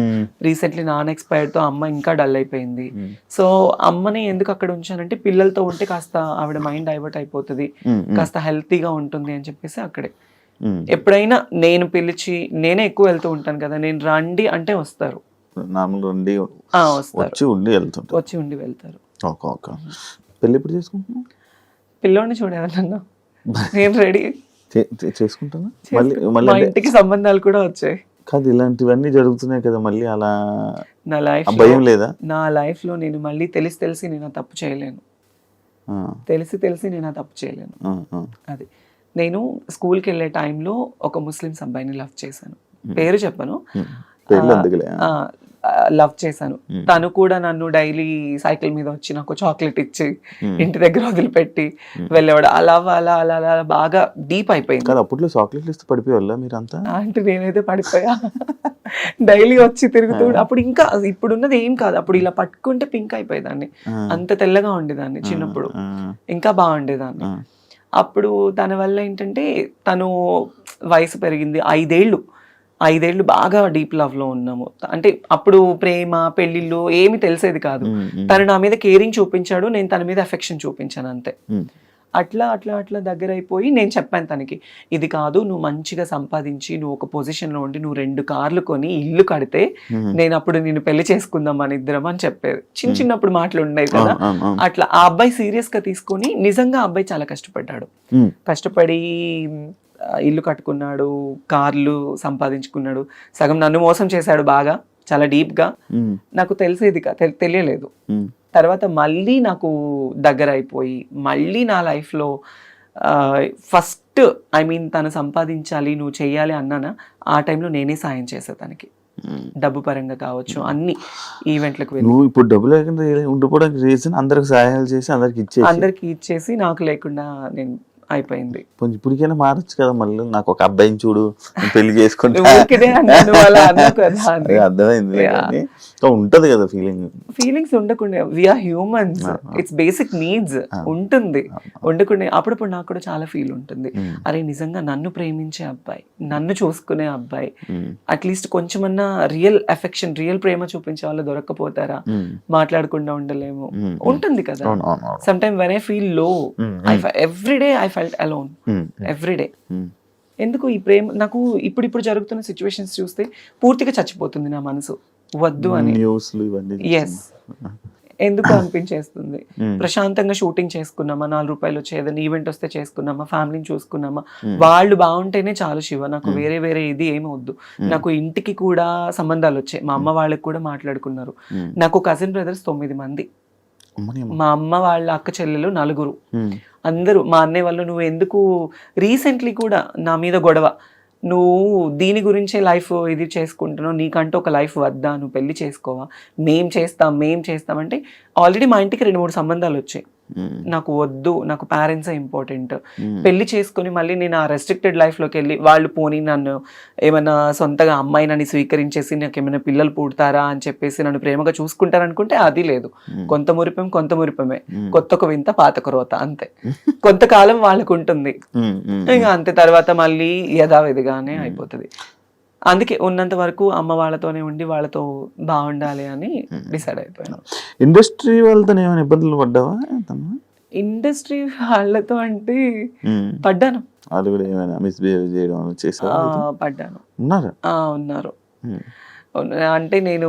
రీసెంట్లీ నాన్న ఎక్స్పైర్డ్ తో అమ్మ ఇంకా డల్ అయిపోయింది. సో అమ్మని ఎందుకు అక్కడ ఉంచానంటే పిల్లలతో ఉంటే కాస్త ఆవిడ మైండ్ డైవర్ట్ అయిపోతుంది, కాస్త హెల్తీగా ఉంటుంది అని చెప్పేసి అక్కడే. ఎప్పుడైనా నేను పిలిచి, నేనే ఎక్కువ వెళ్తూ ఉంటాను కదా, నేను రండి అంటే వస్తారు, వచ్చి ఉండి వెళ్తారు. పెళ్లి ఎప్పుడు చేసుకుంటున్నా? పిల్లోని చూడాలన్నా నేను రెడీ చేసుకుంటాను. మా ఇంటికి సంబంధాలు కూడా వచ్చాయి. కాదు ఇలాంటివన్నీ జరుగుతున్నాయి కదా మళ్ళీ అలా నా లైఫ్ ఆ భయం లేదా? నా లైఫ్లో నేను మళ్ళీ తెలిసి నేను ఆ తప్పు చేయలేను. తెలిసి నేను ఆ తప్పు చేయలేను. అది నేను స్కూల్కి వెళ్ళే టైంలో ఒక ముస్లిమ్స్ అబ్బాయిని లవ్ చేశాను. పేరు చెప్పను, లవ్ చేశాను. తను కూడా నన్ను డైలీ సైకిల్ మీద వచ్చి నాకు చాక్లెట్ ఇచ్చి ఇంటి దగ్గర వదిలిపెట్టి వెళ్ళేవాడు. అలా అలా అలా అలా బాగా డీప్ అయిపోయింది. అప్పట్లో చాక్లెట్లు ఇస్తే పడిపోయేవాళ్ళ మీరంతా? అంటే నేనైతే పడిపోయా. డైలీ వచ్చి తిరుగుతూ అప్పుడు ఇంకా ఇప్పుడున్నది ఏం కాదు, అప్పుడు ఇలా పట్టుకుంటే పింక్ అయిపోయేదాన్ని, అంత తెల్లగా ఉండేదాన్ని చిన్నప్పుడు, ఇంకా బాగుండేదాన్ని. అప్పుడు తన వల్ల ఏంటంటే తను వయసు పెరిగింది, 5 ఏళ్ళు బాగా డీప్ లవ్ లో ఉన్నాము. అంటే అప్పుడు ప్రేమ పెళ్లిళ్ళు ఏమి తెలిసేది కాదు. తను నా మీద కేరింగ్ చూపించాడు, నేను తన మీద అఫెక్షన్ చూపించాను అంతే. అట్లా అట్లా అట్లా దగ్గర అయిపోయి నేను చెప్పాను తనకి, ఇది కాదు, నువ్వు మంచిగా సంపాదించి నువ్వు ఒక పొజిషన్ లో ఉండి నువ్వు 2 కార్లు కొని ఇల్లు కడితే నేను అప్పుడు నేను పెళ్లి చేసుకుందాం మన ఇద్దరం అని చెప్పేది. చిన్నప్పుడు మాటలు ఉన్నాయి కదా అట్లా. ఆ అబ్బాయి సీరియస్ గా తీసుకొని నిజంగా ఆ అబ్బాయి చాలా కష్టపడ్డాడు. కష్టపడి ఇల్లు కట్టుకున్నాడు, కార్లు సంపాదించుకున్నాడు, సగం నన్ను మోసం చేశాడు బాగా, చాలా డీప్ గా. నాకు తెలియలేదు. తర్వాత మళ్ళీ నాకు దగ్గర అయిపోయి మళ్ళీ నా లైఫ్లో ఫస్ట్ తను సంపాదించాలి నువ్వు చెయ్యాలి అన్నానా, ఆ టైంలో నేనే సాయం చేసా తనకి, డబ్బు పరంగా కావచ్చు, అన్ని ఈవెంట్లకు వెళ్ళి. నువ్వు ఇప్పుడు డబ్బు లేకుండా ఉండిపోవడానికి రీజన్ అందరికి సహాయాలు చేసి అందరికి ఇచ్చేసి నాకు లేకుండా నేను అయిపోయింది. ఇప్పటికైనా మారచ్చు కదా, మళ్ళీ నాకు ఒక అబ్బాయిని చూడు పెళ్లి చేసుకుంటే అర్థమైంది. ఉంటది కదా ఫీలింగ్స్ ఉండకుండా, we are humans, it's basic needs ఉంటుంది. ఉండకుండా అప్పుడప్పుడు నాకు కూడా చాలా ఫీల్ ఉంటుంది, అరే నిజంగా నన్ను ప్రేమించే అబ్బాయి, నన్ను చూసుకునే అబ్బాయి, అట్లీస్ట్ కొంచెమన్నా రియల్ అఫెక్షన్, రియల్ ప్రేమ చూపించే వాళ్ళు దొరక్కపోతారా, మాట్లాడకుండా ఉండలేము, ఉంటుంది కదా. Some time when I feel low, every day I felt alone, every day. ఎందుకు ఈ ప్రేమ నాకు ఇప్పుడు జరుగుతున్న సిచ్యువేషన్స్ చూస్తే పూర్తిగా చచ్చిపోతుంది నా మనసు, వద్దు అని. ఎస్, ఎందుకు అనిపించేస్తుంది. ప్రశాంతంగా షూటింగ్ చేసుకున్నామా, 4 రూపాయలు వచ్చే ఏదైనా ఈవెంట్ వస్తే చేసుకున్నామా, ఫ్యామిలీని చూసుకున్నామా, వాళ్ళు బాగుంటేనే చాలు శివ, నాకు వేరే ఇది ఏమి వద్దు. నాకు ఇంటికి కూడా సంబంధాలు వచ్చాయి, మా అమ్మ వాళ్ళకి కూడా మాట్లాడుకున్నారు. నాకు కజిన్ బ్రదర్స్ 9 మంది, మా అమ్మ వాళ్ళ అక్క చెల్లెలు 4, అందరూ. మా అన్నయ్య వాళ్ళు, నువ్వు ఎందుకు రీసెంట్లీ కూడా నా మీద గొడవ, నువ్వు దీని గురించే లైఫ్ ఇది చేసుకుంటున్నావు, నీకంటూ ఒక లైఫ్ వద్దా, నువ్వు పెళ్లి చేసుకోవా, మేం చేస్తాం అంటే ఆల్రెడీ మా ఇంటికి 2-3 సంబంధాలు వచ్చాయి. నాకు వద్దు, నాకు పేరెంట్సే ఇంపార్టెంట్. పెళ్లి చేసుకుని మళ్ళీ నేను ఆ రెస్ట్రిక్టెడ్ లైఫ్లోకి వెళ్ళి వాళ్ళు పోనీ నన్ను ఏమైనా సొంతగా అమ్మాయి నన్ను స్వీకరించేసి నాకు ఏమైనా పిల్లలు పుడతారా అని చెప్పేసి నన్ను ప్రేమగా చూసుకుంటారనుకుంటే అది లేదు. కొంత మురిపమే, కొత్త వింత పాత క్రోత, అంతే. కొంతకాలం వాళ్ళకు ఉంటుంది, ఇంకా అంతే. తర్వాత మళ్ళీ యథావిధిగానే అయిపోతుంది. అందుకే ఉన్నంత వరకు అమ్మ వాళ్ళతోనే ఉండి వాళ్ళతో బాగుండాలి అని డిసైడ్ అయిపోయాను. ఇండస్ట్రీ వాళ్ళతో ఏమైనా ఇబ్బందులు పడ్డావా? ఇండస్ట్రీ వాళ్ళతో అంటే పడ్డాను. వాళ్ళు కూడా ఏమైనా మిస్బిహేవ్ చేయడం చేశారా? పడ్డాను. ఉన్నారు. అంటే నేను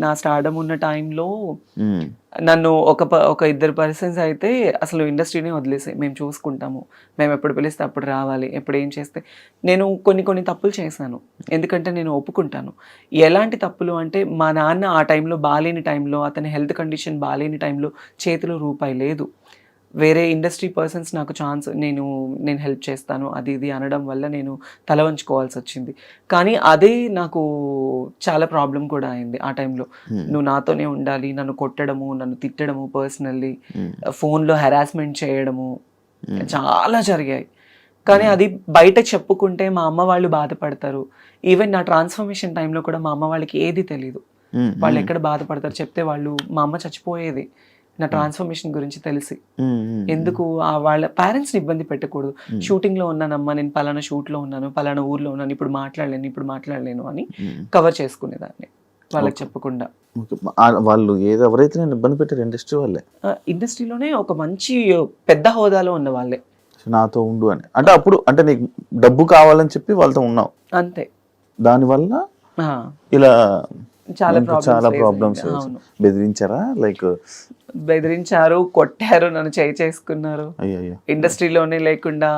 నా స్టార్డమ్ ఉన్న టైంలో నన్ను ఒక 2 పర్సన్స్ అయితే అసలు ఇండస్ట్రీనే వదిలేసాయి, మేము చూసుకుంటాము, మేము ఎప్పుడు పిలిస్తే అప్పుడు రావాలి, ఎప్పుడు ఏం చేస్తే. నేను కొన్ని తప్పులు చేశాను, ఎందుకంటే నేను ఒప్పుకుంటాను. ఎలాంటి తప్పులు అంటే, మా నాన్న ఆ టైంలో బాలేని టైంలో, అతని హెల్త్ కండిషన్ బాలేని టైంలో చేతిలో రూపాయి లేదు. వేరే ఇండస్ట్రీ పర్సన్స్ నాకు ఛాన్స్, నేను హెల్ప్ చేస్తాను అది ఇది అనడం వల్ల నేను తల వంచుకోవాల్సి వచ్చింది. కానీ అదే నాకు చాలా ప్రాబ్లం కూడా అయింది ఆ టైంలో. నువ్వు నాతోనే ఉండాలి, నన్ను కొట్టడము, నన్ను తిట్టడము, పర్సనల్లీ ఫోన్లో హెరాస్మెంట్ చేయడము చాలా జరిగాయి. కానీ అది బయట చెప్పుకుంటే మా అమ్మ వాళ్ళు బాధపడతారు. ఈవెన్ నా ట్రాన్స్ఫర్మేషన్ టైంలో కూడా మా అమ్మ వాళ్ళకి ఏది తెలీదు, వాళ్ళు ఎక్కడ బాధపడతారు చెప్తే. వాళ్ళు, మా అమ్మ చచ్చిపోయేది నా ట్రాన్స్ఫర్మేషన్ గురించి తెలిసి. ఎందుకు వాళ్ళ పేరెంట్స్ని ఇబ్బంది పెట్టకూడదు. షూటింగ్లో ఉన్నానమ్మా, నేను పలానా షూట్లో ఉన్నాను, పలానా ఊర్లో ఉన్నాను, ఇప్పుడు మాట్లాడలేను అని కవర్ చేసుకునేదాన్ని వాళ్ళకి చెప్పకుండా. వాళ్ళు ఎవరైతే నేను ఇబ్బంది పెట్టారు ఇండస్ట్రీ వాళ్ళే, ఇండస్ట్రీలోనే ఒక మంచి పెద్ద హోదాలో ఉన్న వాళ్ళే నాతో ఉండు అని. అంటే అప్పుడు అంటే నీకు డబ్బు కావాలని చెప్పి వాళ్ళతో ఉన్నావు అంతే. దానివల్ల ఇలా చాలా ప్రాబ్లమ్స్ బెదిరించారా? లైక్ బెదిరించారు, కొట్టారు, నన్ను చేసుకున్నారు. అయ్యో ఇండస్ట్రీలోనే లేకుండా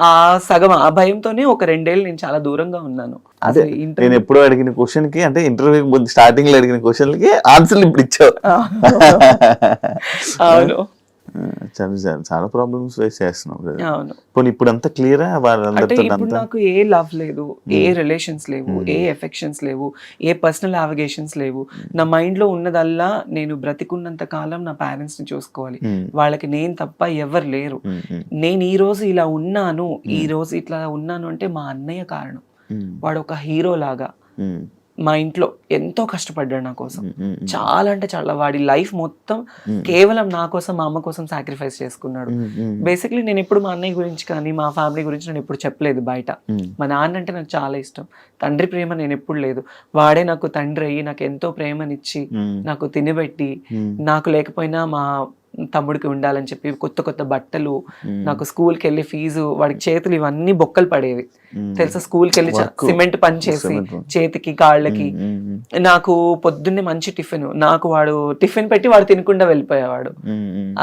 ఆ సగం ఆ భయంతోనే ఒక 2 ఏళ్ళు నేను చాలా దూరంగా ఉన్నాను. అదే అసలు నేను ఎప్పుడు అడిగిన క్వశ్చన్ కి అంటే ఇంటర్వ్యూ ముందు స్టార్టింగ్ లో అడిగిన క్వశ్చన్లకి ఆన్సర్లు ఇప్పుడు ఇచ్చావు. అవును చాలా ప్రాబ్లమ్స్ ఫేస్ చేస్తున్నావు కదా. అవును. పోనీ ఇప్పుడు అంతా క్లియరా అంటే వాళ్ళందరితో ఇప్పుడు నాకు ఏ లవ్ లేదు, ఏ రిలేషన్స్ లేవు, ఏ ఎఫెక్షన్స్ లేవు, ఏ పర్సనల్ అవిగేషన్స్ లేవు. నా మైండ్ లో ఉన్నదల్లా నేను బ్రతికున్నంత కాలం నా పేరెంట్స్ ని చూసుకోవాలి, వాళ్ళకి నేను తప్ప ఎవరు లేరు. నేను ఈ రోజు ఇలా ఉన్నాను, ఈ రోజు ఇట్లా ఉన్నాను అంటే మా అన్నయ్య కారణం. వాడు ఒక హీరో లాగా మా ఇంట్లో ఎంతో కష్టపడ్డాడు నా కోసం. చాలా అంటే చాలా, వాడి లైఫ్ మొత్తం కేవలం నా కోసం, మా అమ్మ కోసం సాక్రిఫైస్ చేసుకున్నాడు. బేసిక్లీ నేను ఎప్పుడు మా అన్నయ్య గురించి కానీ మా ఫ్యామిలీ గురించి నేను ఎప్పుడు చెప్పలేదు బయట. మా నాన్న అంటే నాకు చాలా ఇష్టం, తండ్రి ప్రేమ నేను ఎప్పుడు లేదు. వాడే నాకు తండ్రి అయ్యి నాకు ఎంతో ప్రేమనిచ్చి నాకు తినబెట్టి, నాకు లేకపోయినా మా తమ్ముడికి ఉండాలని చెప్పి కొత్త కొత్త బట్టలు, నాకు స్కూల్కి వెళ్ళి ఫీజు, వాడికి చేతులు ఇవన్నీ బొక్కలు పడేవి తెలుసా. స్కూల్కి వెళ్ళి సిమెంట్ పని చేసి చేతికి కాళ్ళకి, నాకు పొద్దున్నే మంచి టిఫిన్, నాకు వాడు టిఫిన్ పెట్టి వాడు తినకుండా వెళ్ళిపోయేవాడు.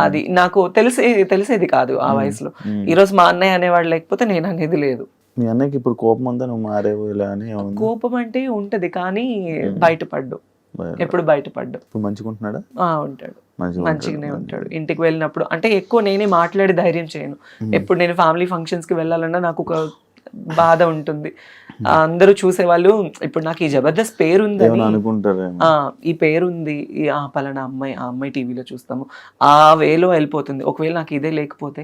అది నాకు తెలిసేది కాదు ఆ వయసులో. ఈ రోజు మా అన్నయ్య అనేవాడు లేకపోతే నేను అనేది లేదు. మీ అన్నయ్యకి ఇప్పుడు కోపం అంతా నువ్వు మారేవు ఇలా అని? కోపం అంటే ఉంటది కానీ బయటపడ్డు, ఎప్పుడు బయటపడ్డు. మంచిగా ఉంటున్నాడా? ఉంటాడు, మంచిగానే ఉంటాడు. ఇంటికి వెళ్ళినప్పుడు అంటే ఎక్కువ నేనే మాట్లాడి ధైర్యం చేయను. ఎప్పుడు నేను ఫ్యామిలీ ఫంక్షన్స్ కి వెళ్ళాలన్నా నాకు ఒక బాధ ఉంటుంది. అందరూ చూసేవాళ్ళు ఇప్పుడు నాకు ఈ జబర్దస్త్ పేరుంది, ఈ పేరుంది, ఆ పలానా అమ్మాయి, ఆ అమ్మాయి టీవీలో చూస్తాము, ఆ వేలో వెళ్ళిపోతుంది. ఒకవేళ నాకు ఇదే లేకపోతే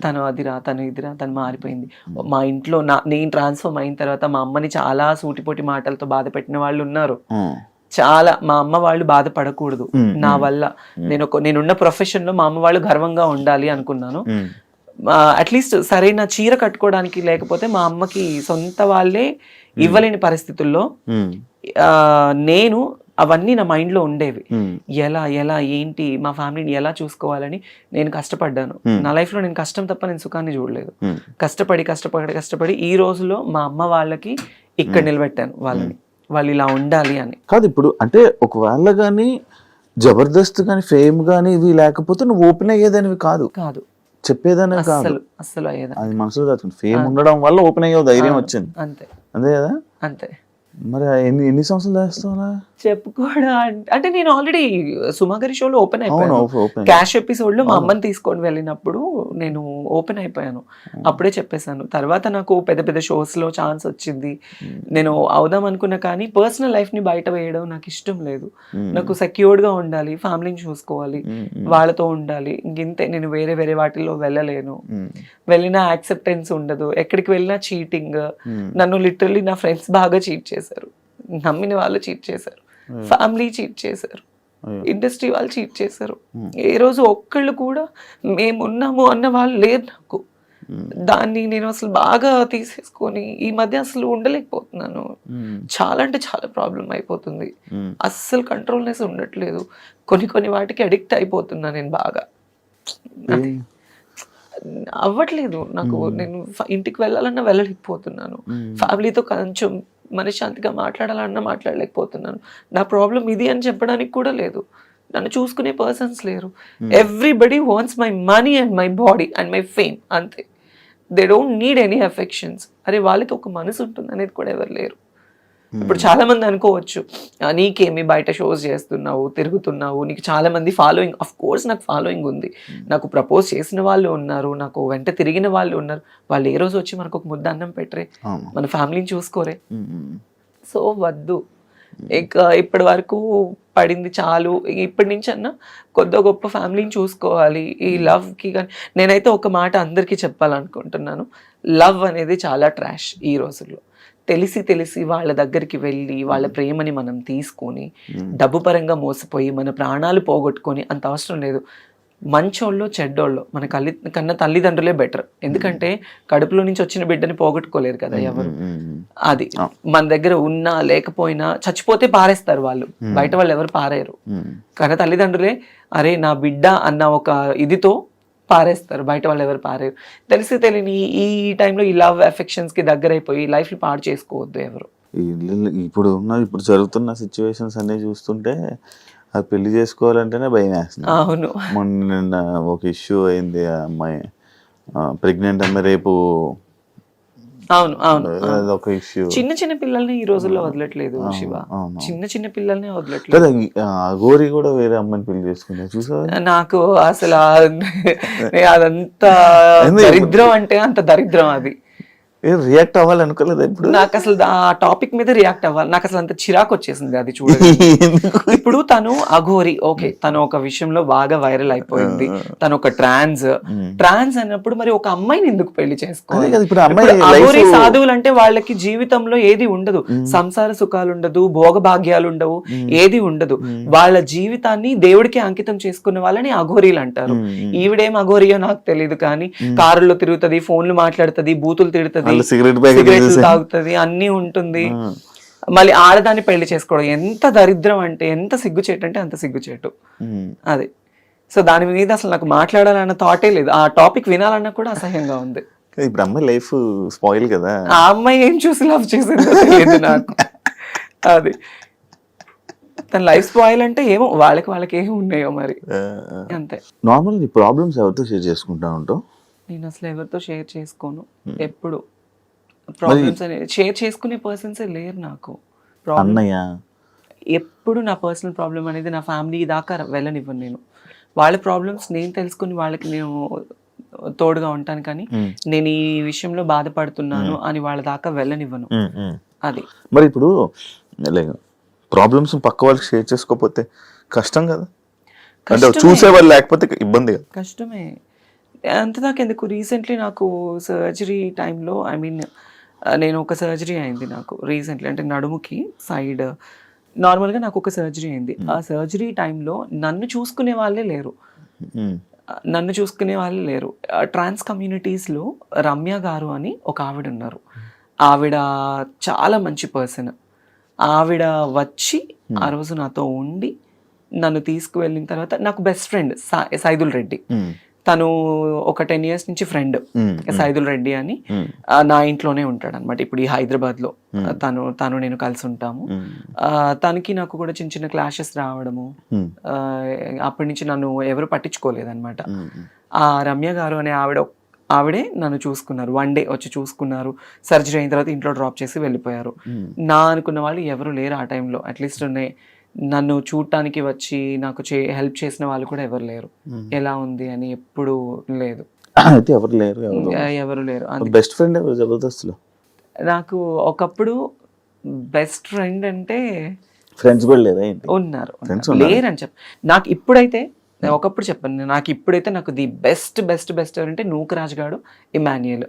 తను అదిరా, తను ఇదిరా, తను మారిపోయింది. మా ఇంట్లో నేను ట్రాన్స్ఫర్మ్ అయిన తర్వాత మా అమ్మని చాలా సూటిపోటి మాటలతో బాధ పెట్టిన వాళ్ళు ఉన్నారు. చాలా మా అమ్మ వాళ్ళు బాధపడకూడదు నా వల్ల. నేనున్న ప్రొఫెషన్ లో మా అమ్మ వాళ్ళు గర్వంగా ఉండాలి అనుకున్నాను. అట్లీస్ట్ సరైన చీర కట్టుకోవడానికి లేకపోతే మా అమ్మకి సొంత వాళ్ళే ఇవ్వలేని పరిస్థితుల్లో నేను అవన్నీ నా మైండ్ లో ఉండేవి. ఎలా ఏంటి మా ఫ్యామిలీని ఎలా చూసుకోవాలని నేను కష్టపడ్డాను. నా లైఫ్ లో నేను కష్టం తప్ప నేను సుఖాన్ని చూడలేదు. కష్టపడి ఈ రోజులో మా అమ్మ వాళ్ళకి ఇక్కడ నిలబెట్టాను వాళ్ళని, వాళ్ళు ఇలా ఉండాలి అని. కాదు ఇప్పుడు అంటే ఒకవేళ గానీ జబర్దస్త్ కానీ ఫేమ్ కానీ ఇవి లేకపోతే నువ్వు ఓపెన్ అయ్యేదానివి కాదు, చెప్పేదానివి కాదు, అస్సలు అయ్యేదా. అది మనసులో దాచుకుంది. ఫేమ్ ఉండడం వల్ల ఓపెన్ అయ్యే ధైర్యం వచ్చింది, అంతే అదే కదా. అంతే. మరి ఎన్ని సంవత్సరాలు చేస్తావా? చెప్పుకోవడం అంటే నేను ఆల్రెడీ సుమాగరి షోలో ఓపెన్ అయిపోయాను. క్యాష్ ఎపిసోడ్ లో మా అమ్మని తీసుకొని వెళ్ళినప్పుడు నేను ఓపెన్ అయిపోయాను. అప్పుడే చెప్పేశాను. తర్వాత నాకు పెద్ద పెద్ద షోస్ లో ఛాన్స్ వచ్చింది, నేను అవుదాం అనుకున్నా. కానీ పర్సనల్ లైఫ్ ని బయట వేయడం నాకు ఇష్టం లేదు. నాకు సెక్యూర్డ్ గా ఉండాలి, ఫ్యామిలీని చూసుకోవాలి, వాళ్ళతో ఉండాలి. ఇంతే, నేను వేరే వాటిల్లో వెళ్ళలేను. వెళ్ళినా యాక్సెప్టెన్స్ ఉండదు, ఎక్కడికి వెళ్ళినా చీటింగ్. నన్ను లిటరల్లీ నా ఫ్రెండ్స్ బాగా చీట్ చేశారు, నమ్మిన వాళ్ళు చీట్ చేశారు, ఫ్యామిలీ చీట్ చేశారు, ఇండస్ట్రీ వాళ్ళు చీట్ చేశారు. ఏ రోజు ఒక్కళ్ళు కూడా మేమున్నాము అన్న వాళ్ళు లేరు నాకు. దాన్ని నేను అసలు బాగా తీసేసుకొని ఈ మధ్య అసలు ఉండలేకపోతున్నాను. చాలా అంటే చాలా ప్రాబ్లం అయిపోతుంది. అస్సలు కంట్రోల్నెస్ ఉండట్లేదు. కొన్ని వాటికి అడిక్ట్ అయిపోతున్నా నేను బాగా. అవ్వట్లేదు నాకు. నేను ఇంటికి వెళ్ళాలన్నా వెళ్ళలేకపోతున్నాను, ఫ్యామిలీతో కొంచెం మనశ్శాంతిగా మాట్లాడాలన్నా మాట్లాడలేకపోతున్నాను. నా ప్రాబ్లం ఇది అని చెప్పడానికి కూడా లేదు. నన్ను చూసుకునే పర్సన్స్ లేరు. Everybody wants my money and my body and my fame, అంతే. They don't need any affections. అరే వాళ్ళకి ఒక మనసు ఉంటుంది అనేది కూడా ఎవరు లేరు. ఇప్పుడు చాలా మంది అనుకోవచ్చు, నీకేమి బయట షోస్ చేస్తున్నావు, తిరుగుతున్నావు, నీకు చాలా మంది ఫాలోయింగ్. అఫ్ కోర్స్ నాకు ఫాలోయింగ్ ఉంది, నాకు ప్రపోజ్ చేసిన వాళ్ళు ఉన్నారు, నాకు వెంట తిరిగిన వాళ్ళు ఉన్నారు. వాళ్ళు ఏ రోజు వచ్చి మనకు ఒక ముద్ద అన్నం పెట్టరే, మన ఫ్యామిలీని చూసుకోరే. సో వద్దు, ఇక ఇప్పటి వరకు పడింది చాలు. ఇప్పటి నుంచి అన్నా కొద్ది గొప్ప ఫ్యామిలీని చూసుకోవాలి. ఈ లవ్కి కానీ నేనైతే ఒక మాట అందరికీ చెప్పాలనుకుంటున్నాను, లవ్ అనేది చాలా ట్రాష్ ఈ రోజుల్లో. తెలిసి వాళ్ళ దగ్గరికి వెళ్ళి వాళ్ళ ప్రేమని మనం తీసుకొని డబ్బు పరంగా మోసపోయి మన ప్రాణాలు పోగొట్టుకొని అంత అవసరం లేదు. మంచోళ్ళు చెడ్డోళ్ళు మన కన్నా తల్లిదండ్రులే బెటర్. ఎందుకంటే కడుపులో నుంచి వచ్చిన బిడ్డని పోగొట్టుకోలేరు కదా ఎవరు. అది మన దగ్గర ఉన్నా లేకపోయినా చచ్చిపోతే పారేస్తారు వాళ్ళు, బయట వాళ్ళు ఎవరు పారేయరు. కన్నా తల్లిదండ్రులే అరే నా బిడ్డ అన్న ఒక ఇదితో పారేస్తారు, బయట వాళ్ళు ఎవరు పారేరు. తెలియని ఈ టైంలో ఈ లవ్ అఫెక్షన్స్ కి దగ్గర అయిపోయి లైఫ్ ని పాడు చేసుకోవద్దు ఎవరు. ఇప్పుడు జరుగుతున్న సిచ్యువేషన్స్ అన్ని చూస్తుంటే అది పెళ్లి చేసుకోవాలంటేనే భయం వేస్తుంది. అవును. మొన్న ఒక ఇష్యూ అయింది, ఆ అమ్మాయి ప్రెగ్నెంట్ అమ్మాయి, రేపు అవును అవును అదొక ఇష్యూ. చిన్న చిన్న పిల్లల్ని ఈ రోజుల్లో వదలట్లేదు శివ, అవును. చిన్న చిన్న పిల్లల్ని వదలట్లేదు. కదా గోరి కూడా వేరే అమ్మాయిని పెళ్లి చేసుకున్నా చూసా. నాకు అసలు అదంతా దరిద్రం అంటే అంత దరిద్రం అది. రియాక్ట్ అవ్వాలి అనుకోలేదు ఇప్పుడు. నాకు అసలు ఆ టాపిక్ మీద రియాక్ట్ అవ్వాలి, నాకు అసలు అంత చిరాకు వచ్చేసింది అది చూడగా. ఇప్పుడు తను అఘోరి, ఓకే, తను ఒక విషయంలో బాగా వైరల్ అయిపోయింది, తను ఒక ట్రాన్స్ అన్నప్పుడు మరి ఒక అమ్మాయిని ఎందుకు పెళ్లి చేసుకోవాలి? ఇప్పుడు అఘోరి సాధువులు అంటే వాళ్ళకి జీవితంలో ఏది ఉండదు, సంసార సుఖాలు ఉండదు, భోగభాగ్యాలు ఉండవు, ఏది ఉండదు. వాళ్ళ జీవితాన్ని దేవుడికి అంకితం చేసుకున్న వాళ్ళని అఘోరీలు అంటారు. ఈవిడేం అఘోరియో నాకు తెలియదు, కానీ కారులో తిరుగుతుంది, ఫోన్లు మాట్లాడుతుంది, బూతులు తిడుతుంది, సిగరెట్లు తాగుతుంది, అన్ని ఉంటుంది. మళ్ళీ ఆడదాన్ని పెళ్లి చేసుకోవడం ఎంత దరిద్రం అంటే, ఎంత సిగ్గుచేటు అంటే అంత సిగ్గుచేటు అది. సో దాని మీద అసలు నాకు మాట్లాడాలన్న థాటే లేదు, ఆ టాపిక్ వినాలన్నా కూడా అసహ్యంగా ఉంది. ఇప్పుడు అమ్మాయి లైఫ్ స్పాయిల్ కదా. ఆ అమ్మాయి ఏం చూసి లవ్ చేసిందో తెలియదు నాకు. అది తన లైఫ్ స్పాయిల్ అంటే ఏమో వాళ్ళకి ఏమి ఉన్నాయో మరి, అంతే. నార్మల్ నీ ప్రాబ్లమ్స్ ఎవరితో షేర్ చేసుకుంటా ఉంటావు? నేను అసలు ఎవరితో షేర్ చేసుకోను ఎప్పుడు. ప్రాబ్లమ్స్ అనేది షేర్ చేసుకునే పర్సన్సే లేరు నాకు. అన్నయ్య ఎప్పుడు నా పర్సనల్ ప్రాబ్లం అనేది నా ఫ్యామిలీ దాకా వెళ్ళనివ్వను నేను. వాళ్ళ ప్రాబ్లమ్స్ నేను తెలుసుకుని వాళ్ళకి నేను తోడుగా ఉంటాను, కానీ నేను ఈ విషయంలో బాధపడుతున్నాను అని వాళ్ళ దాకా వెళ్ళనివ్వను. అది మరి ఇప్పుడు ప్రాబ్లమ్స్ పక్క వాళ్ళకి షేర్ చేసుకోకపోతే కష్టం కదా, అంటే చూసేవాళ్ళు లేకపోతే ఇబ్బంది కదా. కష్టమే. అంతదాకా ఎందుకు, రీసెంట్లీ నాకు సర్జరీ టైంలో, ఐ మీన్ నేను ఒక సర్జరీ అయింది నాకు రీసెంట్లీ, అంటే నడుముకి సైడ్ నార్మల్గా నాకు ఒక సర్జరీ అయింది. ఆ సర్జరీ టైంలో నన్ను చూసుకునే వాళ్ళే లేరు. ట్రాన్స్ కమ్యూనిటీస్లో రమ్య గారు అని ఒక ఆవిడ ఉన్నారు. ఆవిడ చాలా మంచి పర్సన్. ఆవిడ వచ్చి ఆ రోజు నాతో ఉండి నన్ను తీసుకువెళ్ళిన తర్వాత, నాకు బెస్ట్ ఫ్రెండ్ సైదుల్ రెడ్డి, తను ఒక 10 years నుంచి ఫ్రెండ్, సైదుల్ రెడ్డి అని, నా ఇంట్లోనే ఉంటాడు అనమాట. ఇప్పుడు ఈ హైదరాబాద్ లో తను నేను కలిసి ఉంటాము. తనకి నాకు కూడా చిన్న చిన్న క్లాషెస్ రావడము, అప్పటి నుంచి నన్ను ఎవరు పట్టించుకోలేదన్నమాట. ఆ రమ్య గారు అనే ఆవిడే నన్ను చూసుకున్నారు. 1 day వచ్చి చూసుకున్నారు. సర్జరీ అయిన తర్వాత ఇంట్లో డ్రాప్ చేసి వెళ్ళిపోయారు. నా అనుకున్న వాళ్ళు ఎవరు లేరు ఆ టైంలో. అట్లీస్ట్ నన్ను చూడటానికి వచ్చి నాకు హెల్ప్ చేసిన వాళ్ళు కూడా ఎవరు లేరు. ఎలా ఉంది అని ఎప్పుడు లేదు, ఎవరు లేరు. బెస్ట్ ఫ్రెండ్ జబర్దస్త్ లో నాకు ఒకప్పుడు బెస్ట్ ఫ్రెండ్ అంటే ఫ్రెండ్స్ కూడా లేరా? ఉన్నారు, లేరని చెప్పి నాకు ఇప్పుడైతే, ఒకప్పుడు చెప్పాను, నాకు ఇప్పుడైతే నాకు ది బెస్ట్ ఎవరంటే నూకరాజ్ గాడు, ఇమాన్యుయల్,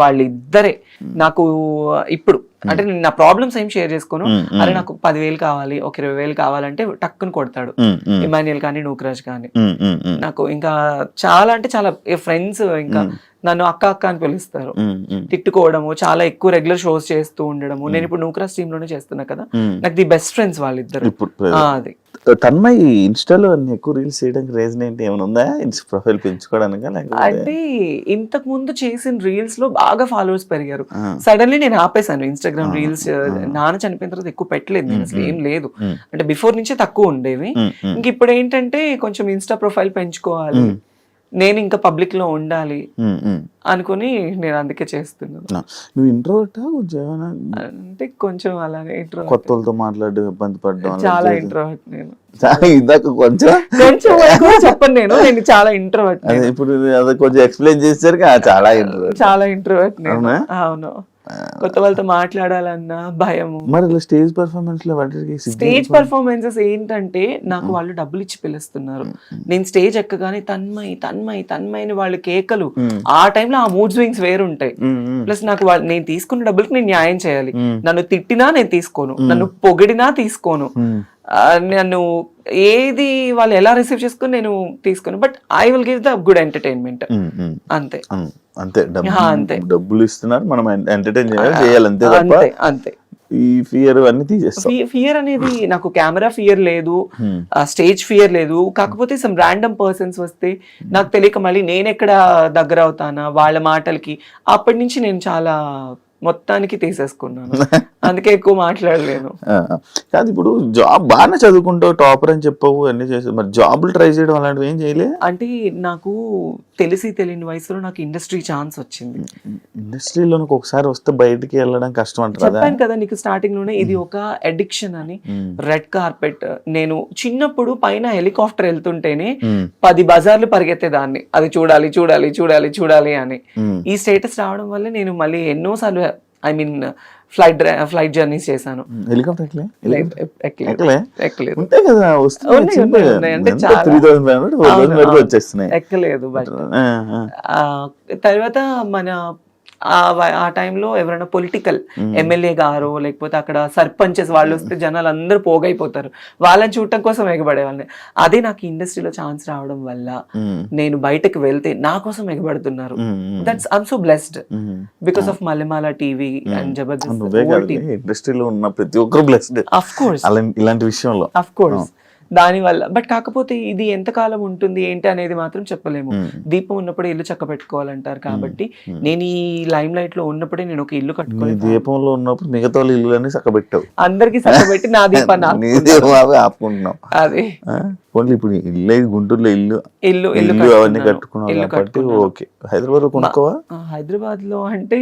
వాళ్ళిద్దరే నాకు ఇప్పుడు. అంటే నేను నా ప్రాబ్లమ్స్ ఏం షేర్ చేసుకోను. అరే నాకు 10,000 కావాలి, ఒక 20,000 కావాలంటే టక్కుని కొడతాడు ఇమాన్యుయల్ కానీ నూకరాజ్ కానీ. నాకు ఇంకా చాలా అంటే చాలా ఫ్రెండ్స్, ఇంకా నన్ను అక్క అని పిలుస్తారు. తిట్టుకోవడము, చాలా ఎక్కువ రెగ్యులర్ షోస్ చేస్తూ ఉండడము. నేను ఇప్పుడు నూకరాజ్ టీమ్ లోనే చేస్తున్నా కదా, నాకు ది బెస్ట్ ఫ్రెండ్స్ వాళ్ళిద్దరు. అది తన్మయ్ ఇన్స్టాలో ఎక్కువ రీల్స్ చేయడానికి రీజన్ ఏంటి, ఏమైనా ఉందా? ప్రొఫైల్ పెంచుకోవడానికి? అంటే ఇంతకు ముందు చేసిన రీల్స్ లో బాగా ఫాలోవర్స్ పెరిగారు. సడన్లీ నేను ఆపేసాను ఇన్స్టాగ్రామ్ రీల్స్. నాన్న చనిపోయిన తర్వాత ఎక్కువ పెట్టలేదు నేను, అసలు ఏం లేదు. అంటే బిఫోర్ నుంచే తక్కువ ఉండేవి. ఇంక ఇప్పుడు ఏంటంటే కొంచెం ఇన్స్టా ప్రొఫైల్ పెంచుకోవాలి, నేను ఇంకా పబ్లిక్ లో ఉండాలి అనుకుని నేను అందుకే చేస్తున్నాను. నువ్వు ఇంట్రోవర్టా? అంటే కొంచెం అలాగే ఇంట్రోవర్ట్. కొత్తలతో మాట్లాడడం ఇబ్బంది పడడం? చాలా ఇంట్రోవర్ట్ నేను. కొంచెం చెప్పను నేను చాలా ఇంట్రోవర్ట్. ఇప్పుడు అది కొంచెం ఎక్స్ప్లెయిన్ చేసేసరికి చాలా ఇంట్రోవర్ట్ నేను. అవును, కొత్త వాళ్ళతో మాట్లాడాలన్నా భయము. మరి స్టేజ్ పర్ఫార్మెన్స్ లో స్టేజ్ పర్ఫార్మెన్సెస్ ఏంటంటే, నాకు వాళ్ళు డబ్బులు ఇచ్చి పిలుస్తున్నారు. నేను స్టేజ్ ఎక్కగానే తన్మయ్ తన్మయ్ తన్మయ్ అని వాళ్ళు కేకలు. ఆ టైంలో ఆ మూడ్ స్వింగ్స్ వేరుంటాయి. ప్లస్ నాకు నేను తీసుకున్న డబ్బులకి నేను న్యాయం చేయాలి. నన్ను తిట్టినా నేను తీసుకోను, నన్ను పొగిడినా తీసుకోను, నన్ను ఏది వాళ్ళు ఎలా రిసీవ్ చేసుకుని నేను తీసుకోను. But I will give the good entertainment. అంతే అంతే. డబ్బులు ఇస్తున్నారు, మనం ఎంటర్టైన్ చేయాలి, అంతే అంతే. ఈ ఫియర్ అన్ని తీసేస్తాం. ఫియర్ అనేది నాకు కెమెరా ఫియర్ లేదు, స్టేజ్ ఫియర్ లేదు. కాకపోతే సమ్ ర్యాండమ్ పర్సన్స్ వస్తే నాకు తెలియక మళ్ళీ నేను ఎక్కడ దగ్గర అవుతానా వాళ్ళ మాటలకి, అప్పటి నుంచి నేను చాలా మొత్తానికి తీసేసుకున్నాను. అందుకే ఎక్కువ మాట్లాడలేను. కాదు, ఇప్పుడు జాబ్ బాగానే చదువుకుంటావు, టాపర్ అని చెప్పవు, అన్ని చేసావు, మరి జాబులు ట్రై చేయడం అలాంటివి ఏం చేయలే? అంటే నాకు తెలియని వయసులో నాకు ఇండస్ట్రీ ఛాన్స్ వచ్చింది. ఇండస్ట్రీలో ఒకసారి వస్తే బయటికి వెళ్ళడం కష్టం అంటారు. చెప్పాను కదా నీకు స్టార్టింగ్ లోనే, ఇది ఒక అడిక్షన్ అని. రెడ్ కార్పెట్, నేను చిన్నప్పుడు పైన హెలికాప్టర్ వెళ్తుంటేనే 10 బజార్లు పరిగెత్తేదాన్ని, అది చూడాలి చూడాలి చూడాలి చూడాలి అని. ఈ స్టేటస్ రావడం వల్ల నేను మళ్ళీ ఎన్నోసార్లు ఫ్లైట్ జర్నీస్ చేశాను. హెలికాప్టర్ ఎక్కలేదు, ఉంటాయి కదా, అంటే చాలా వచ్చేస్తున్నాయి, ఎక్కలేదు. బట్ తర్వాత మన ఆ టైంలో ఎవరైనా పొలిటికల్ ఎమ్మెల్యే గారు లేకపోతే అక్కడ సర్పంచెస్ వాళ్ళు వస్తే జనాలు అందరూ పోగైపోతారు, వాళ్ళని చూడటం కోసం ఎగబడేవాళ్ళని. అదే నాకు ఇండస్ట్రీలో ఛాన్స్ రావడం వల్ల నేను బయటకు వెళ్తే నా కోసం ఎగబడుతున్నారు. That's I'm so blessed because of Mallemala TV and Jabardasth. ఇండస్ట్రీలో ఉన్న ప్రతి ఒక్కరు బ్లెస్డ్ ఆఫ్ కోర్స్ ఇలాంటి విషయంలో, ఆఫ్ కోర్స్. దానివల్ల బట్ కాకపోతే ఇది ఎంతకాలం ఉంటుంది ఏంటి అనేది మాత్రం చెప్పలేము. దీపం ఉన్నప్పుడే ఇల్లు చక్క పెట్టుకోవాలంటారు. కాబట్టి నేను ఈ లైమ్ లైట్ లో ఉన్నప్పుడే నేను ఒక ఇల్లు కట్టుకోవాలి. దీపంలో ఉన్నప్పుడు మిగతా వాళ్ళు ఇల్లు చక్కబెట్టావు, అందరికి చక్కబెట్టి నా దీపాన్ని ఆపుకుంటున్నావు. అదే ఓన్లీ ఇప్పుడు ఇల్లు గుంటూరులో ఇల్లు అవన్నీ కట్టుకున్నావు కాబట్టి ఓకే. హైదరాబాద్ లో కొనుక్కోవా? హైదరాబాద్ లో అంటే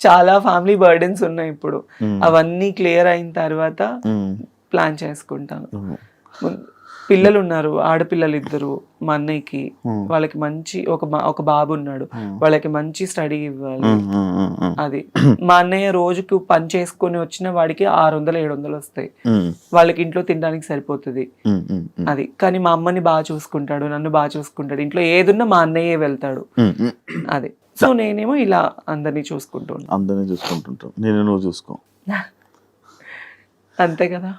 చాలా ఫ్యామిలీ బర్డెన్స్ ఉన్నాయి ఇప్పుడు. అవన్నీ క్లియర్ అయిన తర్వాత ప్లాన్ చేసుకుంటాను. పిల్లలు ఉన్నారు, ఆడపిల్లలు 2 మా అన్నయ్యకి. వాళ్ళకి మంచి ఒక బాబు ఉన్నాడు, వాళ్ళకి మంచి స్టడీ ఇవ్వాలి. అది మా అన్నయ్య రోజుకు పని చేసుకొని వచ్చిన వాడికి 600-700 వస్తాయి, వాళ్ళకి ఇంట్లో తినడానికి సరిపోతుంది. అది కానీ మా అమ్మని బాగా చూసుకుంటాడు, నన్ను బాగా చూసుకుంటాడు, ఇంట్లో ఏదున్నా మా అన్నయ్యే వెళ్తాడు. అది సో నేనేమో ఇలా అందరినీ చూసుకుంటుంటాను. నేను నువ్వు చూసుకో, అంతే కదా.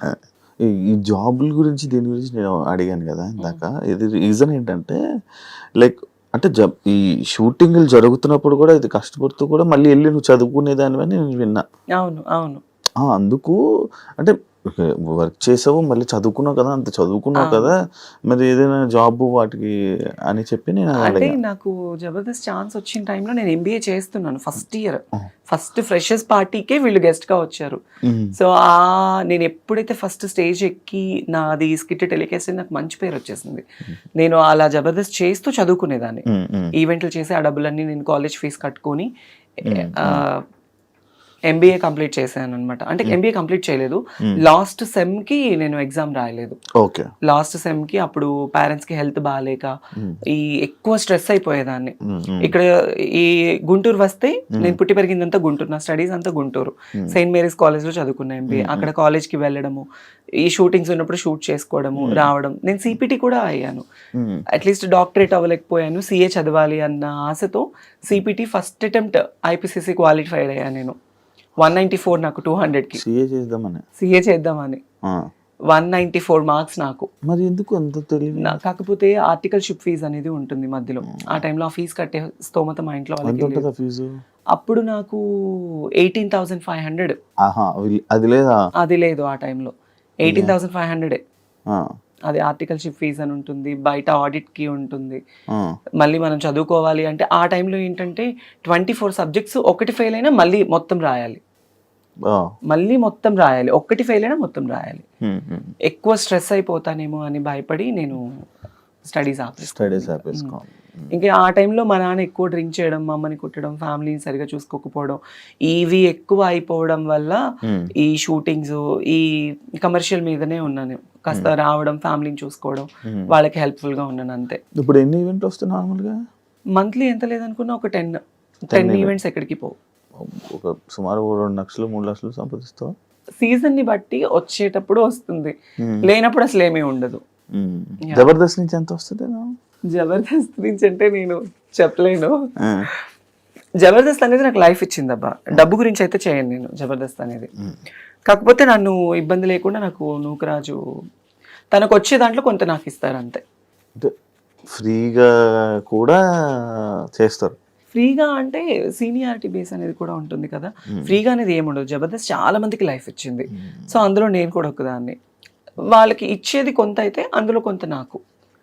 ఈ జాబుల గురించి దీని గురించి నేను అడిగాను కదా ఇందాక. ఇది రీజన్ ఏంటంటే లైక్ అంటే ఈ షూటింగ్లు జరుగుతున్నప్పుడు కూడా ఇది కష్టపడుతూ కూడా మళ్ళీ వెళ్ళి నువ్వు చదువుకునేదానివని నేను విన్నా. అవును. అందుకు అంటే వర్క్ చేసావు, మళ్ళీ చదువుకున్నావు కదా, అంత చదువుకున్నావు కదా, మరి ఏదైనా జాబ్ వాటికి అని చెప్పి నేను అంటే నాకు జబర్దస్త్ ఛాన్స్ వచ్చిన టైంలో నేను MBA చేస్తున్నాను, ఫస్ట్ ఇయర్. ఫస్ట్ ఫ్రెషర్స్ పార్టీకే వీళ్ళు గెస్ట్ గా వచ్చారు. సో నేను ఎప్పుడైతే ఫస్ట్ స్టేజ్ ఎక్కి నాది స్కిట్ టెలికాస్ట్ నాకు మంచి పేరు వచ్చేసింది. నేను అలా జబర్దస్త్ చేస్తూ చదువుకునేదాన్ని, ఈవెంట్లు చేసి ఆ డబ్బులన్నీ నేను కాలేజ్ ఫీజు కట్టుకొని MBA కంప్లీట్ చేశాను అనమాట. అంటే MBA కంప్లీట్ చేయలేదు, లాస్ట్ సెమ్ కి నేను ఎగ్జామ్ రాయలేదు. లాస్ట్ సెమ్ కి అప్పుడు పేరెంట్స్ కి హెల్త్ బాగాలేక ఎక్కువ స్ట్రెస్ అయిపోయేదాన్ని. ఇక్కడ ఈ గుంటూరు వస్తే, నేను పుట్టి పెరిగిందంతా గుంటూరు, నా స్టడీస్ అంతా గుంటూరు. సెయింట్ మేరీస్ కాలేజ్ లో చదువుకున్నా MBA. అక్కడ కాలేజ్ కి వెళ్ళడము, ఈ షూటింగ్స్ ఉన్నప్పుడు షూట్ చేసుకోవడము, రావడం. నేను CPT కూడా అయ్యాను, అట్లీస్ట్ డాక్టరేట్ అవ్వలేకపోయాను, CA చదవాలి అన్న ఆశతో CPT first attempt IPCC qualified అయ్యాను నేను. 194 నాకు 200కి. CA చేద్దామని 194 మార్క్స్ నాకు. మరి ఎందుకు అంత తెలియదు? కాకపోతే ఆర్టికల్షిప్ ఫీజు అనేది ఉంటుంది మధ్యలో. ఆ టైంలో ఆ ఫీజు కట్టే స్తోమత మా ఇంట్లో వాళ్ళకి ఫీజు. అప్పుడు నాకు 18,500. అది లేదు ఆ టైంలో. 18,500 అది ఆర్టికల్షిప్ ఫీజు అని ఉంటుంది, బయట ఆడిట్ కి ఉంటుంది. మళ్ళీ మనం చదువుకోవాలి అంటే ఆ టైంలో ఏంటంటే 24 సబ్జెక్ట్స్, ఒకటి ఫెయిల్ అయినా మళ్ళీ మొత్తం రాయాలి, ఒక్కటి ఫెయిల్ అయినా మొత్తం రాయాలి. ఎక్కువ స్ట్రెస్ అయిపోతానేమో అని భయపడి నేను స్టడీస్ ఆపేసుకో. ఇంకా ఆ టైంలో మా నాన్న ఎక్కువ డ్రింక్ చేయడం, మా అమ్మని కుట్టడం, ఫ్యామిలీని సరిగా చూసుకోకపోవడం, ఇవి ఎక్కువ అయిపోవడం వల్ల ఈ షూటింగ్స్, ఈ కమర్షియల్ మీదనే ఉన్నాను. కాస్త రావడం, ఫ్యామిలీని చూసుకోవడం, వాళ్ళకి హెల్ప్ఫుల్ గా ఉన్నాను అంతే. ఇప్పుడు ఎన్ని ఈవెంట్లు వస్తాయి నార్మల్గా? మంత్లీ ఎంత లేదనుకున్నా ఒక 10 ఈవెంట్స్ ఎక్కడికి పోవు. ఒక సుమారు 2 లక్షలు 3 లక్షలు సంపాదిస్తావు. సీజన్ ని బట్టి వచ్చేటప్పుడు వస్తుంది, లేనప్పుడు అసలు ఏమీ ఉండదు. జబర్దస్త్ నుంచి ఎంత వస్తుంది? జబర్దస్త్ నుంచి అంటే నేను చెప్పలేను. జబర్దస్త్ అనేది నాకు లైఫ్ ఇచ్చిందబ్బా. డబ్బు గురించి అయితే చేయను నేను జబర్దస్త్ అనేది. కాకపోతే నన్ను ఇబ్బంది లేకుండా నాకు నూకరాజు తనకు వచ్చే దాంట్లో కొంత నాకు ఇస్తారు అంతే. ఫ్రీగా కూడా చేస్తారు. ఫ్రీగా అంటే సీనియారిటీ బేస్ అనేది కూడా ఉంటుంది కదా. ఫ్రీగా అనేది ఏముండదు. జబర్దస్త్ చాలా మందికి లైఫ్ ఇచ్చింది. సో అందులో నేను కూడా ఒకదాన్ని. వాళ్ళకి ఇచ్చేది కొంత అయితే అందులో కొంత నాకు.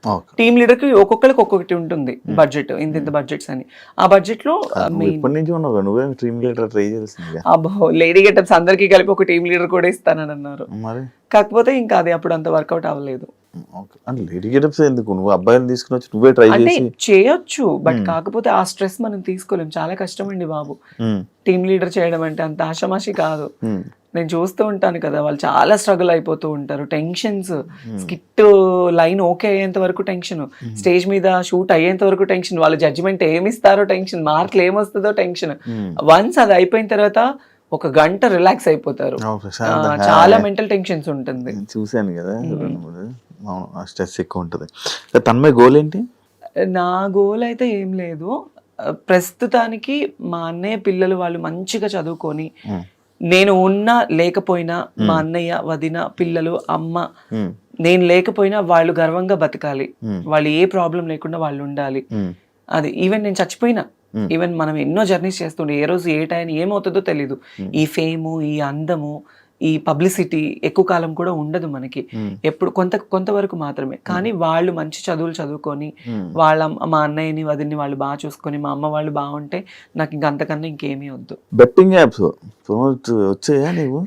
ఓకే. టీమ్ లీడర్ కి ఒక్కొక్కరికి ఒక్కొక్కటి ఉంటుంది బడ్జెట్, ఇంత బడ్జెట్స్ అని. ఆ బడ్జెట్ లో మెయిన్ ఇప్పటి నుంచి ఉన్నావు నువ్వే టీమ్ లీడర్ ట్రై చేయాల్సిందిగా. అబ్బో లేడీ గెటప్స్ అందరికీ కలిపి ఒక టీమ్ లీడర్ కూడా ఇస్తానని అన్నారు. మరి కాకపోతే ఇంకా అది అప్పుడు అంత వర్కౌట్ అవ్వలేదు. ఓకే. అంటే లేడీ గెటప్స్ ఎందుకు, నువ్వు అబ్బాయిని తీసుకుని వచ్చి నువ్వే ట్రై అంటే చేసి. చేయొచ్చు, బట్ కాకపోతే ఆ స్ట్రెస్ మనం తీసుకోలేం. చాలా కష్టం అండి బాబు టీమ్ లీడర్ చేయడం అంటే, అంత ఆషామాషి కాదు. నేను చూస్తూ ఉంటాను కదా, వాళ్ళు చాలా స్ట్రగుల్ అయిపోతూ ఉంటారు. టెన్షన్స్, స్కిట్ లైన్ ఓకే అయ్యేంత వరకు టెన్షన్, స్టేజ్ మీద షూట్ అయ్యేంత వరకు టెన్షన్, వాళ్ళ జడ్జిమెంట్ ఏమిస్తారో టెన్షన్, మార్కులు ఏమొస్తుందో టెన్షన్. వన్స్ అది అయిపోయిన తర్వాత ఒక గంట రిలాక్స్ అయిపోతారు. చాలా మెంటల్ టెన్షన్స్ ఉంటుంది. చూశాను కదా, అవును, ఆ స్ట్రెస్ ఎక్కువ ఉంటుంది. తన్మయ్ గోల్ ఏంటి? నా గోల్ అయితే ఏం లేదు ప్రస్తుతానికి. మా అన్నయ్య పిల్లలు వాళ్ళు మంచిగా చదువుకొని, నేను ఉన్నా లేకపోయినా మా అన్నయ్య, వదిన, పిల్లలు, అమ్మ, నేను లేకపోయినా వాళ్ళు గర్వంగా బతకాలి. వాళ్ళు ఏ ప్రాబ్లం లేకుండా వాళ్ళు ఉండాలి. అది ఈవెన్ నేను చచ్చిపోయినా, ఈవెన్ మనం ఎన్నో జర్నీస్ చేస్తుండే, ఏ రోజు ఏ టైం ఏమవుతుందో తెలీదు. ఈ ఫేము, ఈ అందము, ఈ పబ్లిసిటీ ఎక్కువ కాలం కూడా ఉండదు మనకి. ఎప్పుడు కొంతవరకు మాత్రమే. కానీ వాళ్ళు మంచి చదువులు చదువుకొని, వాళ్ళ మా అన్నయ్యని, వదిన్ని వాళ్ళు బాగా చూసుకొని, మా అమ్మ వాళ్ళు బాగుంటే నాకు ఇంక అంతకన్నా ఇంకేమీ వద్దు. బెట్టింగ్ యాప్స్ వచ్చాయా నీవు?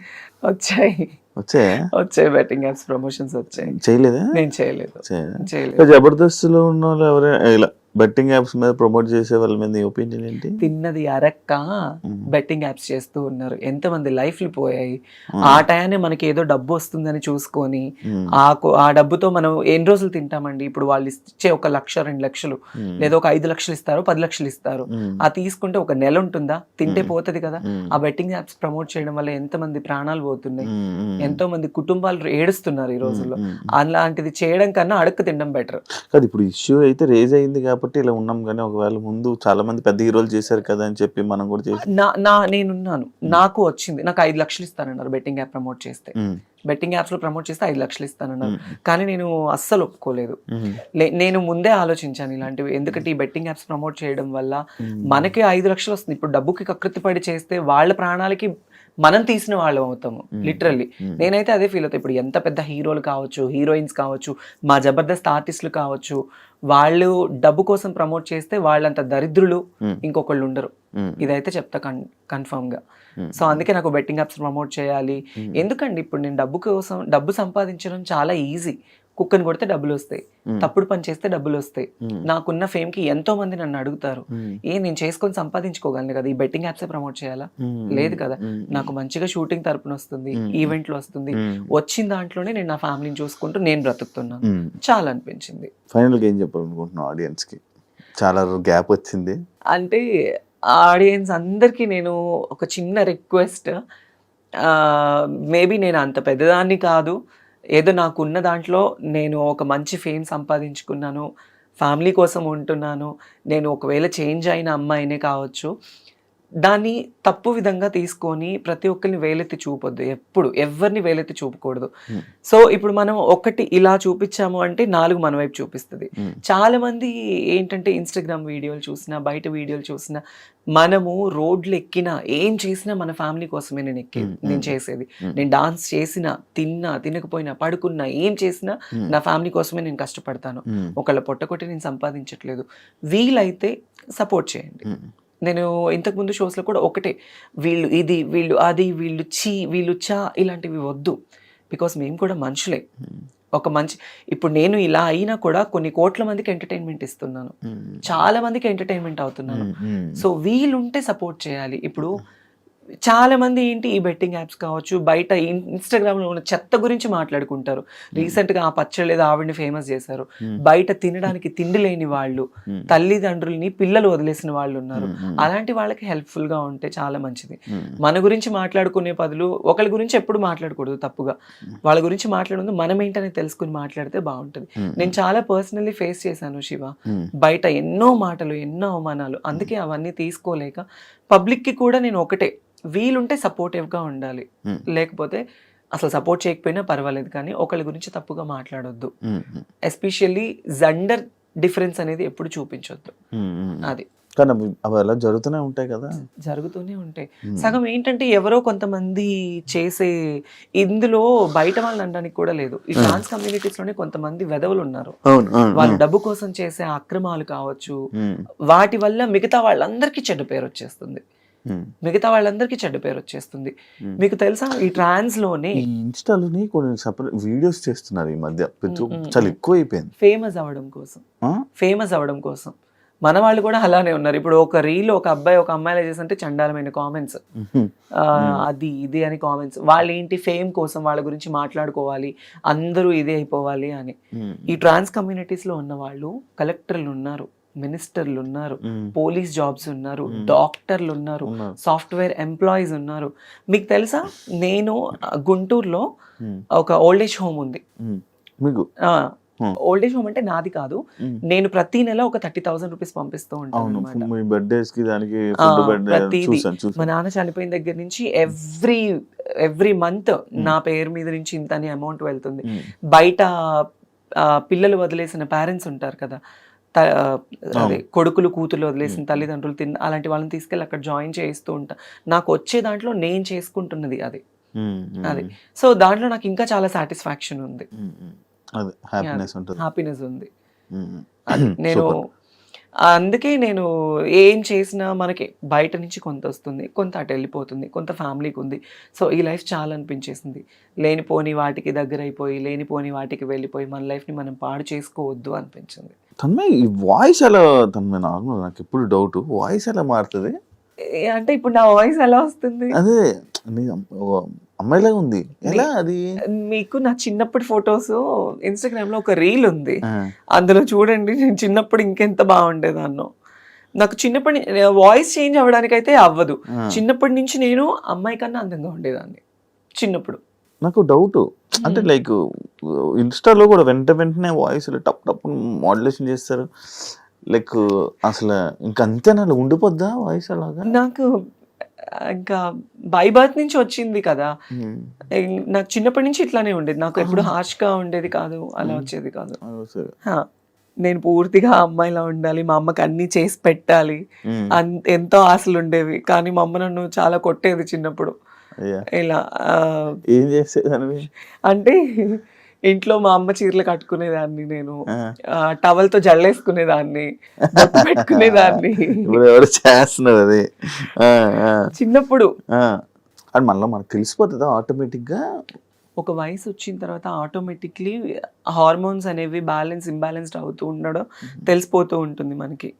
వచ్చాయి బెట్టింగ్ యాప్స్ ప్రమోషన్స్ వచ్చాయి. చేయలేదా? నేను చేయలేదు. జబర్దస్త్ లో ఉన్న వాళ్ళు ఎవరైనా ఇలా బెట్టింగ్ యాప్స్ మీద ప్రమోట్ చేసే వాళ్ళ మీద నీ ఒపీనియన్ ఏంటి? తిన్నది అరక్క బెట్టింగ్ యాప్స్ చేస్తూ ఉన్నారు. ఎంతమంది లైఫ్లు పోయాయి. ఆ టయాన్ని మనకి ఏదో డబ్బు వస్తుందని చూసుకొని ఆ డబ్బుతో మనం ఎన్ని రోజులు తింటామండి? ఇప్పుడు వాళ్ళు ఇచ్చే 1 లక్ష 2 లక్షలు లేదా ఒక 5 లక్షలు ఇస్తారు, 10 లక్షలు ఇస్తారు. ఆ తీసుకుంటే ఒక నెల ఉంటుందా? తింటే పోతుంది కదా. ఆ బెట్టింగ్ యాప్స్ ప్రమోట్ చేయడం వల్ల ఎంతమంది ప్రాణాలు పోతున్నాయి, ఎంతో మంది కుటుంబాలు ఏడుస్తున్నారు ఈ రోజుల్లో. అలాంటిది చేయడం కన్నా అడక్క తినడం బెటర్. కాదు, ఇప్పుడు ఇష్యూ అయితే రేజ్ అయింది కాబట్టి ఇలా ఉన్నాం, కానీ ఒకవేళ ముందు చాలా మంది పెద్ద హీరోలు చేశారు కదా అని చెప్పి మనం కూడా చేసి నేనున్నాను, నాకు వచ్చింది. నాకు 5 లక్షలు ఇస్తానన్నారు బెట్టింగ్ యాప్ ప్రమోట్ చేస్తే. బెట్టింగ్ యాప్స్ లో ప్రమోట్ చేస్తే 5 లక్షలు ఇస్తానన్నారు. కానీ నేను అస్సలు ఒప్పుకోలేదు. నేను ముందే ఆలోచించాను ఇలాంటివి. ఎందుకంటే ఈ బెట్టింగ్ యాప్స్ ప్రమోట్ చేయడం వల్ల మనకి 5 లక్షలు వస్తుంది. ఇప్పుడు డబ్బుకి కకృతి పడి చేస్తే వాళ్ళ ప్రాణాలకి మనం తీసిన వాళ్ళం అవుతాము లిటరల్లీ. నేనైతే అదే ఫీల్ అవుతాను. ఇప్పుడు ఎంత పెద్ద హీరోలు కావచ్చు, హీరోయిన్స్ కావచ్చు, మా జబర్దస్త్ ఆర్టిస్టులు కావచ్చు, వాళ్ళు డబ్బు కోసం ప్రమోట్ చేస్తే వాళ్ళంత దరిద్రులు ఇంకొకళ్ళు ఉండరు. ఇదైతే చెప్తా కన్ఫర్మ్ గా. సో అందుకే నాకు బెట్టింగ్ యాప్స్ ప్రమోట్ చేయాలి. ఎందుకండి ఇప్పుడు నేను డబ్బు సంపాదించడం చాలా ఈజీ. కుక్కని కొడితే డబ్బులు వస్తాయి, తప్పుడు పని చేస్తే డబ్బులు వస్తాయి. నాకున్న ఫేమ్ కి ఎంతో మంది నన్ను అడుగుతారు, నేను చేసుకొని సంపాదించుకోగలను కదా, ఈ బెట్టింగ్ యాప్సే ప్రమోట్ చేయాలా? లేదు కదా. నాకు మంచిగా షూటింగ్ తరపున వస్తుంది, ఈవెంట్లు వస్తుంది. వచ్చిన దాంట్లోనే నేను నా ఫ్యామిలీని చూసుకుంటూ నేను బ్రతుకుతున్నాను. చాలా అనిపించింది. ఫైనల్ గా ఏం చెప్పాలనుకుంటున్నావు ఆడియన్స్ కి? చాలా గ్యాప్ వచ్చింది అంటే ఆడియన్స్ అందరికీ నేను ఒక చిన్న రిక్వెస్ట్. మేబీ నేను అంత పెద్దదాన్ని కాదు, ఏదో నాకున్న దాంట్లో నేను ఒక మంచి ఫేమ్ సంపాదించుకున్నాను, ఫ్యామిలీ కోసం ఉంటున్నాను. నేను ఒకవేళ చేంజ్ అయిన అమ్మాయినే కావచ్చు, దాన్ని తప్పు విధంగా తీసుకొని ప్రతి ఒక్కరిని వేలెత్తి చూపొద్దు. ఎప్పుడు ఎవరిని వేలెత్తి చూపకూడదు. సో ఇప్పుడు మనం ఒకటి ఇలా చూపించాము అంటే 4 మన వైపు చూపిస్తుంది. చాలా మంది ఏంటంటే ఇన్స్టాగ్రామ్ వీడియోలు చూసినా, బయట వీడియోలు చూసినా, మనము రోడ్లు ఎక్కినా, ఏం చేసినా మన ఫ్యామిలీ కోసమే నేను చేసేది. నేను డాన్స్ చేసినా, తిన్నా, తినకపోయినా, పడుకున్నా, ఏం చేసినా నా ఫ్యామిలీ కోసమే నేను కష్టపడతాను. ఒకళ్ళ పొట్టకొట్టి నేను సంపాదించట్లేదు. వీలైతే సపోర్ట్ చేయండి. నేను ఇంతకుముందు షోస్లో కూడా ఒకటే, వీళ్ళు ఇది, వీళ్ళు అది, వీళ్ళు చా ఇలాంటివి వద్దు. బికాస్ మేము కూడా మనుషులే. ఒక మంచి ఇప్పుడు నేను ఇలా అయినా కూడా కొన్ని కోట్ల మందికి ఎంటర్టైన్మెంట్ ఇస్తున్నాను, చాలా మందికి ఎంటర్టైన్మెంట్ అవుతున్నాను. సో వీలుంటే సపోర్ట్ చేయాలి. ఇప్పుడు చాలా మంది ఏంటి, ఈ బెట్టింగ్ యాప్స్ కావచ్చు, బయట ఇన్స్టాగ్రామ్లో ఉన్న చెత్త గురించి మాట్లాడుకుంటారు. రీసెంట్గా ఆ పచ్చళ్ళేదో ఆవిడని ఫేమస్ చేశారు. బయట తినడానికి తిండి లేని వాళ్ళు, తల్లిదండ్రుల్ని పిల్లలు వదిలేసిన వాళ్ళు ఉన్నారు. అలాంటి వాళ్ళకి హెల్ప్ఫుల్గా ఉంటే చాలా మంచిది. మన గురించి మాట్లాడుకునే బదులు ఒకరి గురించి ఎప్పుడు మాట్లాడకూడదు తప్పుగా. వాళ్ళ గురించి మాట్లాడదు, మనం ఏంటనేది తెలుసుకుని మాట్లాడితే బాగుంటుంది. నేను చాలా పర్సనల్లీ ఫేస్ చేశాను శివ. బయట ఎన్నో మాటలు, ఎన్నో అవమానాలు. అందుకే అవన్నీ తీసుకోలేక పబ్లిక్కి కూడా నేను ఒకటే, వీలుంటే సపోర్టివ్గా ఉండాలి. లేకపోతే అసలు సపోర్ట్ చేయకపోయినా పర్వాలేదు, కానీ ఒకళ్ళ గురించి తప్పుగా మాట్లాడొద్దు. ఎస్పెషల్లీ జెండర్ డిఫరెన్స్ అనేది ఎప్పుడు చూపించొద్దు. అది కానీ అవి అలా జరుగుతూనే ఉంటాయి కదా. జరుగుతూనే ఉంటాయి. సగం ఏంటంటే ఎవరో కొంతమంది చేసే, ఇందులో బయట వాళ్ళని అనడానికి కూడా లేదు. ఈ ట్రాన్స్ కమ్యూనిటీస్ లోనే కొంతమంది వెధవలు ఉన్నారు. అవును అవును వాళ్ళు డబ్బు కోసం చేసే అక్రమాలు కావచ్చు, వాటి వల్ల మిగతా వాళ్ళందరికీ చెడ్డ పేరు వచ్చేస్తుంది. మీకు తెలుసా ఈ ట్రాన్స్ లోనే ఈ ఇన్స్టాలోని కొన్ని సపరేట్ వీడియోస్ చేస్తున్నారు ఈ మధ్య, చాలా ఎక్కువ అయిపోయింది. ఫేమస్ అవ్వడం కోసం మన వాళ్ళు కూడా అలానే ఉన్నారు. ఇప్పుడు ఒక రీల్ ఒక అబ్బాయి ఒక అమ్మాయిలా చేస్తుంటే చండాలమైన కామెంట్స్, అది ఇది అని కామెంట్స్. వాళ్ళు ఏంటి ఫేమ్ కోసం వాళ్ళ గురించి మాట్లాడుకోవాలి, అందరూ ఇదే అయిపోవాలి అని. ఈ ట్రాన్స్ కమ్యూనిటీస్ లో ఉన్న వాళ్ళు కలెక్టర్లు ఉన్నారు, మినిస్టర్లు ఉన్నారు, పోలీస్ జాబ్స్ ఉన్నారు, డాక్టర్లు ఉన్నారు, సాఫ్ట్వేర్ ఎంప్లాయీస్ ఉన్నారు. మీకు తెలుసా, నేను గుంటూరులో ఒక ఓల్డ్ ఏజ్ హోమ్ ఉంది. ఓల్డ్ ఏజ్ హోమ్ అంటే నాది కాదు, నేను ప్రతి నెల ఒక 30,000 రూపీస్ పంపిస్తూ ఉంటాను. మా నాన్న పేరుపోయిన దగ్గర నుంచి ఎవ్రీ మంత్ నా పేరు మీద నుంచి ఇంత అని అమౌంట్ వెళ్తుంది. బయట పిల్లలు వదిలేసిన పేరెంట్స్ ఉంటారు కదా, అదే కొడుకులు కూతురు వదిలేసిన తల్లిదండ్రులు అలాంటి వాళ్ళని తీసుకెళ్ళి అక్కడ జాయిన్ చేయిస్తూ ఉంటా. నాకు వచ్చే దాంట్లో నేను చేసుకుంటున్నది అది. సో దాంట్లో నాకు ఇంకా చాలా సాటిస్ఫాక్షన్ ఉంది, హ్యాపీనెస్ ఉంది. నేను అందుకే నేను ఏం చేసినా మనకి బయట నుంచి కొంత వస్తుంది, కొంత అటు వెళ్ళిపోతుంది, కొంత ఫ్యామిలీకి ఉంది. సో ఈ లైఫ్ చాలా అనిపించేసింది. లేనిపోని వాటికి దగ్గర అయిపోయి, లేనిపోని వాటికి వెళ్ళిపోయి మన లైఫ్ని మనం పాడు చేసుకోవద్దు అనిపించింది. తన్మయ్ ఈ వాయిస్ ఎలా, తన్మయ్ నార్మల్ నాకు ఎప్పుడు డౌట్, వాయిస్ ఎలా మారుతుంది అంటే ఇప్పుడు నా వాయిస్ ఎలా వస్తుంది? అదే అమ్మాయిలాగా ఉంది, ఎలా అది? మీకు నా చిన్నప్పటి ఫొటోస్ ఇన్స్టాగ్రామ్ లో ఒక రీల్ ఉంది, అందులో చూడండి. నేను చిన్నప్పుడు ఇంకెంత బాగుండేదాన్నో. నాకు చిన్నప్పటి వాయిస్ చేంజ్ అవ్వడానికి అయితే అవ్వదు. చిన్నప్పటి నుంచి నేను అమ్మాయి కన్నా అందంగా ఉండేదాన్ని చిన్నప్పుడు. నాకు డౌట్ అంటే లైక్ ఇన్స్టాలో కూడా వెంటనే వాయిస్ టప్ టప్ మాడ్యులేషన్ చేస్తారు, లైక్ అసలు ఇంకంతేనా ఉండిపోద్దా వాయిస్ అలాగా? నాకు ఇంకా బై బర్త్ నుంచి వచ్చింది కదా, నాకు చిన్నప్పటి నుంచి ఇట్లానే ఉండేది. నాకు ఎప్పుడు హార్ష్ గా ఉండేది కాదు, అలా వచ్చేది కాదు. నేను పూర్తిగా అమ్మాయిలా ఉండాలి, మా అమ్మకి అన్ని చేసి పెట్టాలి, ఎంతో ఆశలు ఉండేవి. కానీ మా అమ్మ నన్ను చాలా కొట్టేది చిన్నప్పుడు. ఇలా ఏం చేసేదాన్ని అంటే ఇంట్లో మా అమ్మ చీరలు కట్టుకునేదాన్ని, నేను టవల్తో జల్లేసుకునేదాన్ని, బొట్టు పెట్టుకునేదాన్ని. చేస్తున్నారు అది చిన్నప్పుడు. అది మళ్ళీ మనకు తెలిసిపోతుందా ఆటోమేటిక్ గా? ఒక వయసు వచ్చిన తర్వాత ఆటోమేటిక్లీ హార్మోన్స్ అనేవి ఇంబ్యాలెన్స్డ్ అవుతూ ఉండడం తెలిసిపోతూ ఉంటుంది మనకి.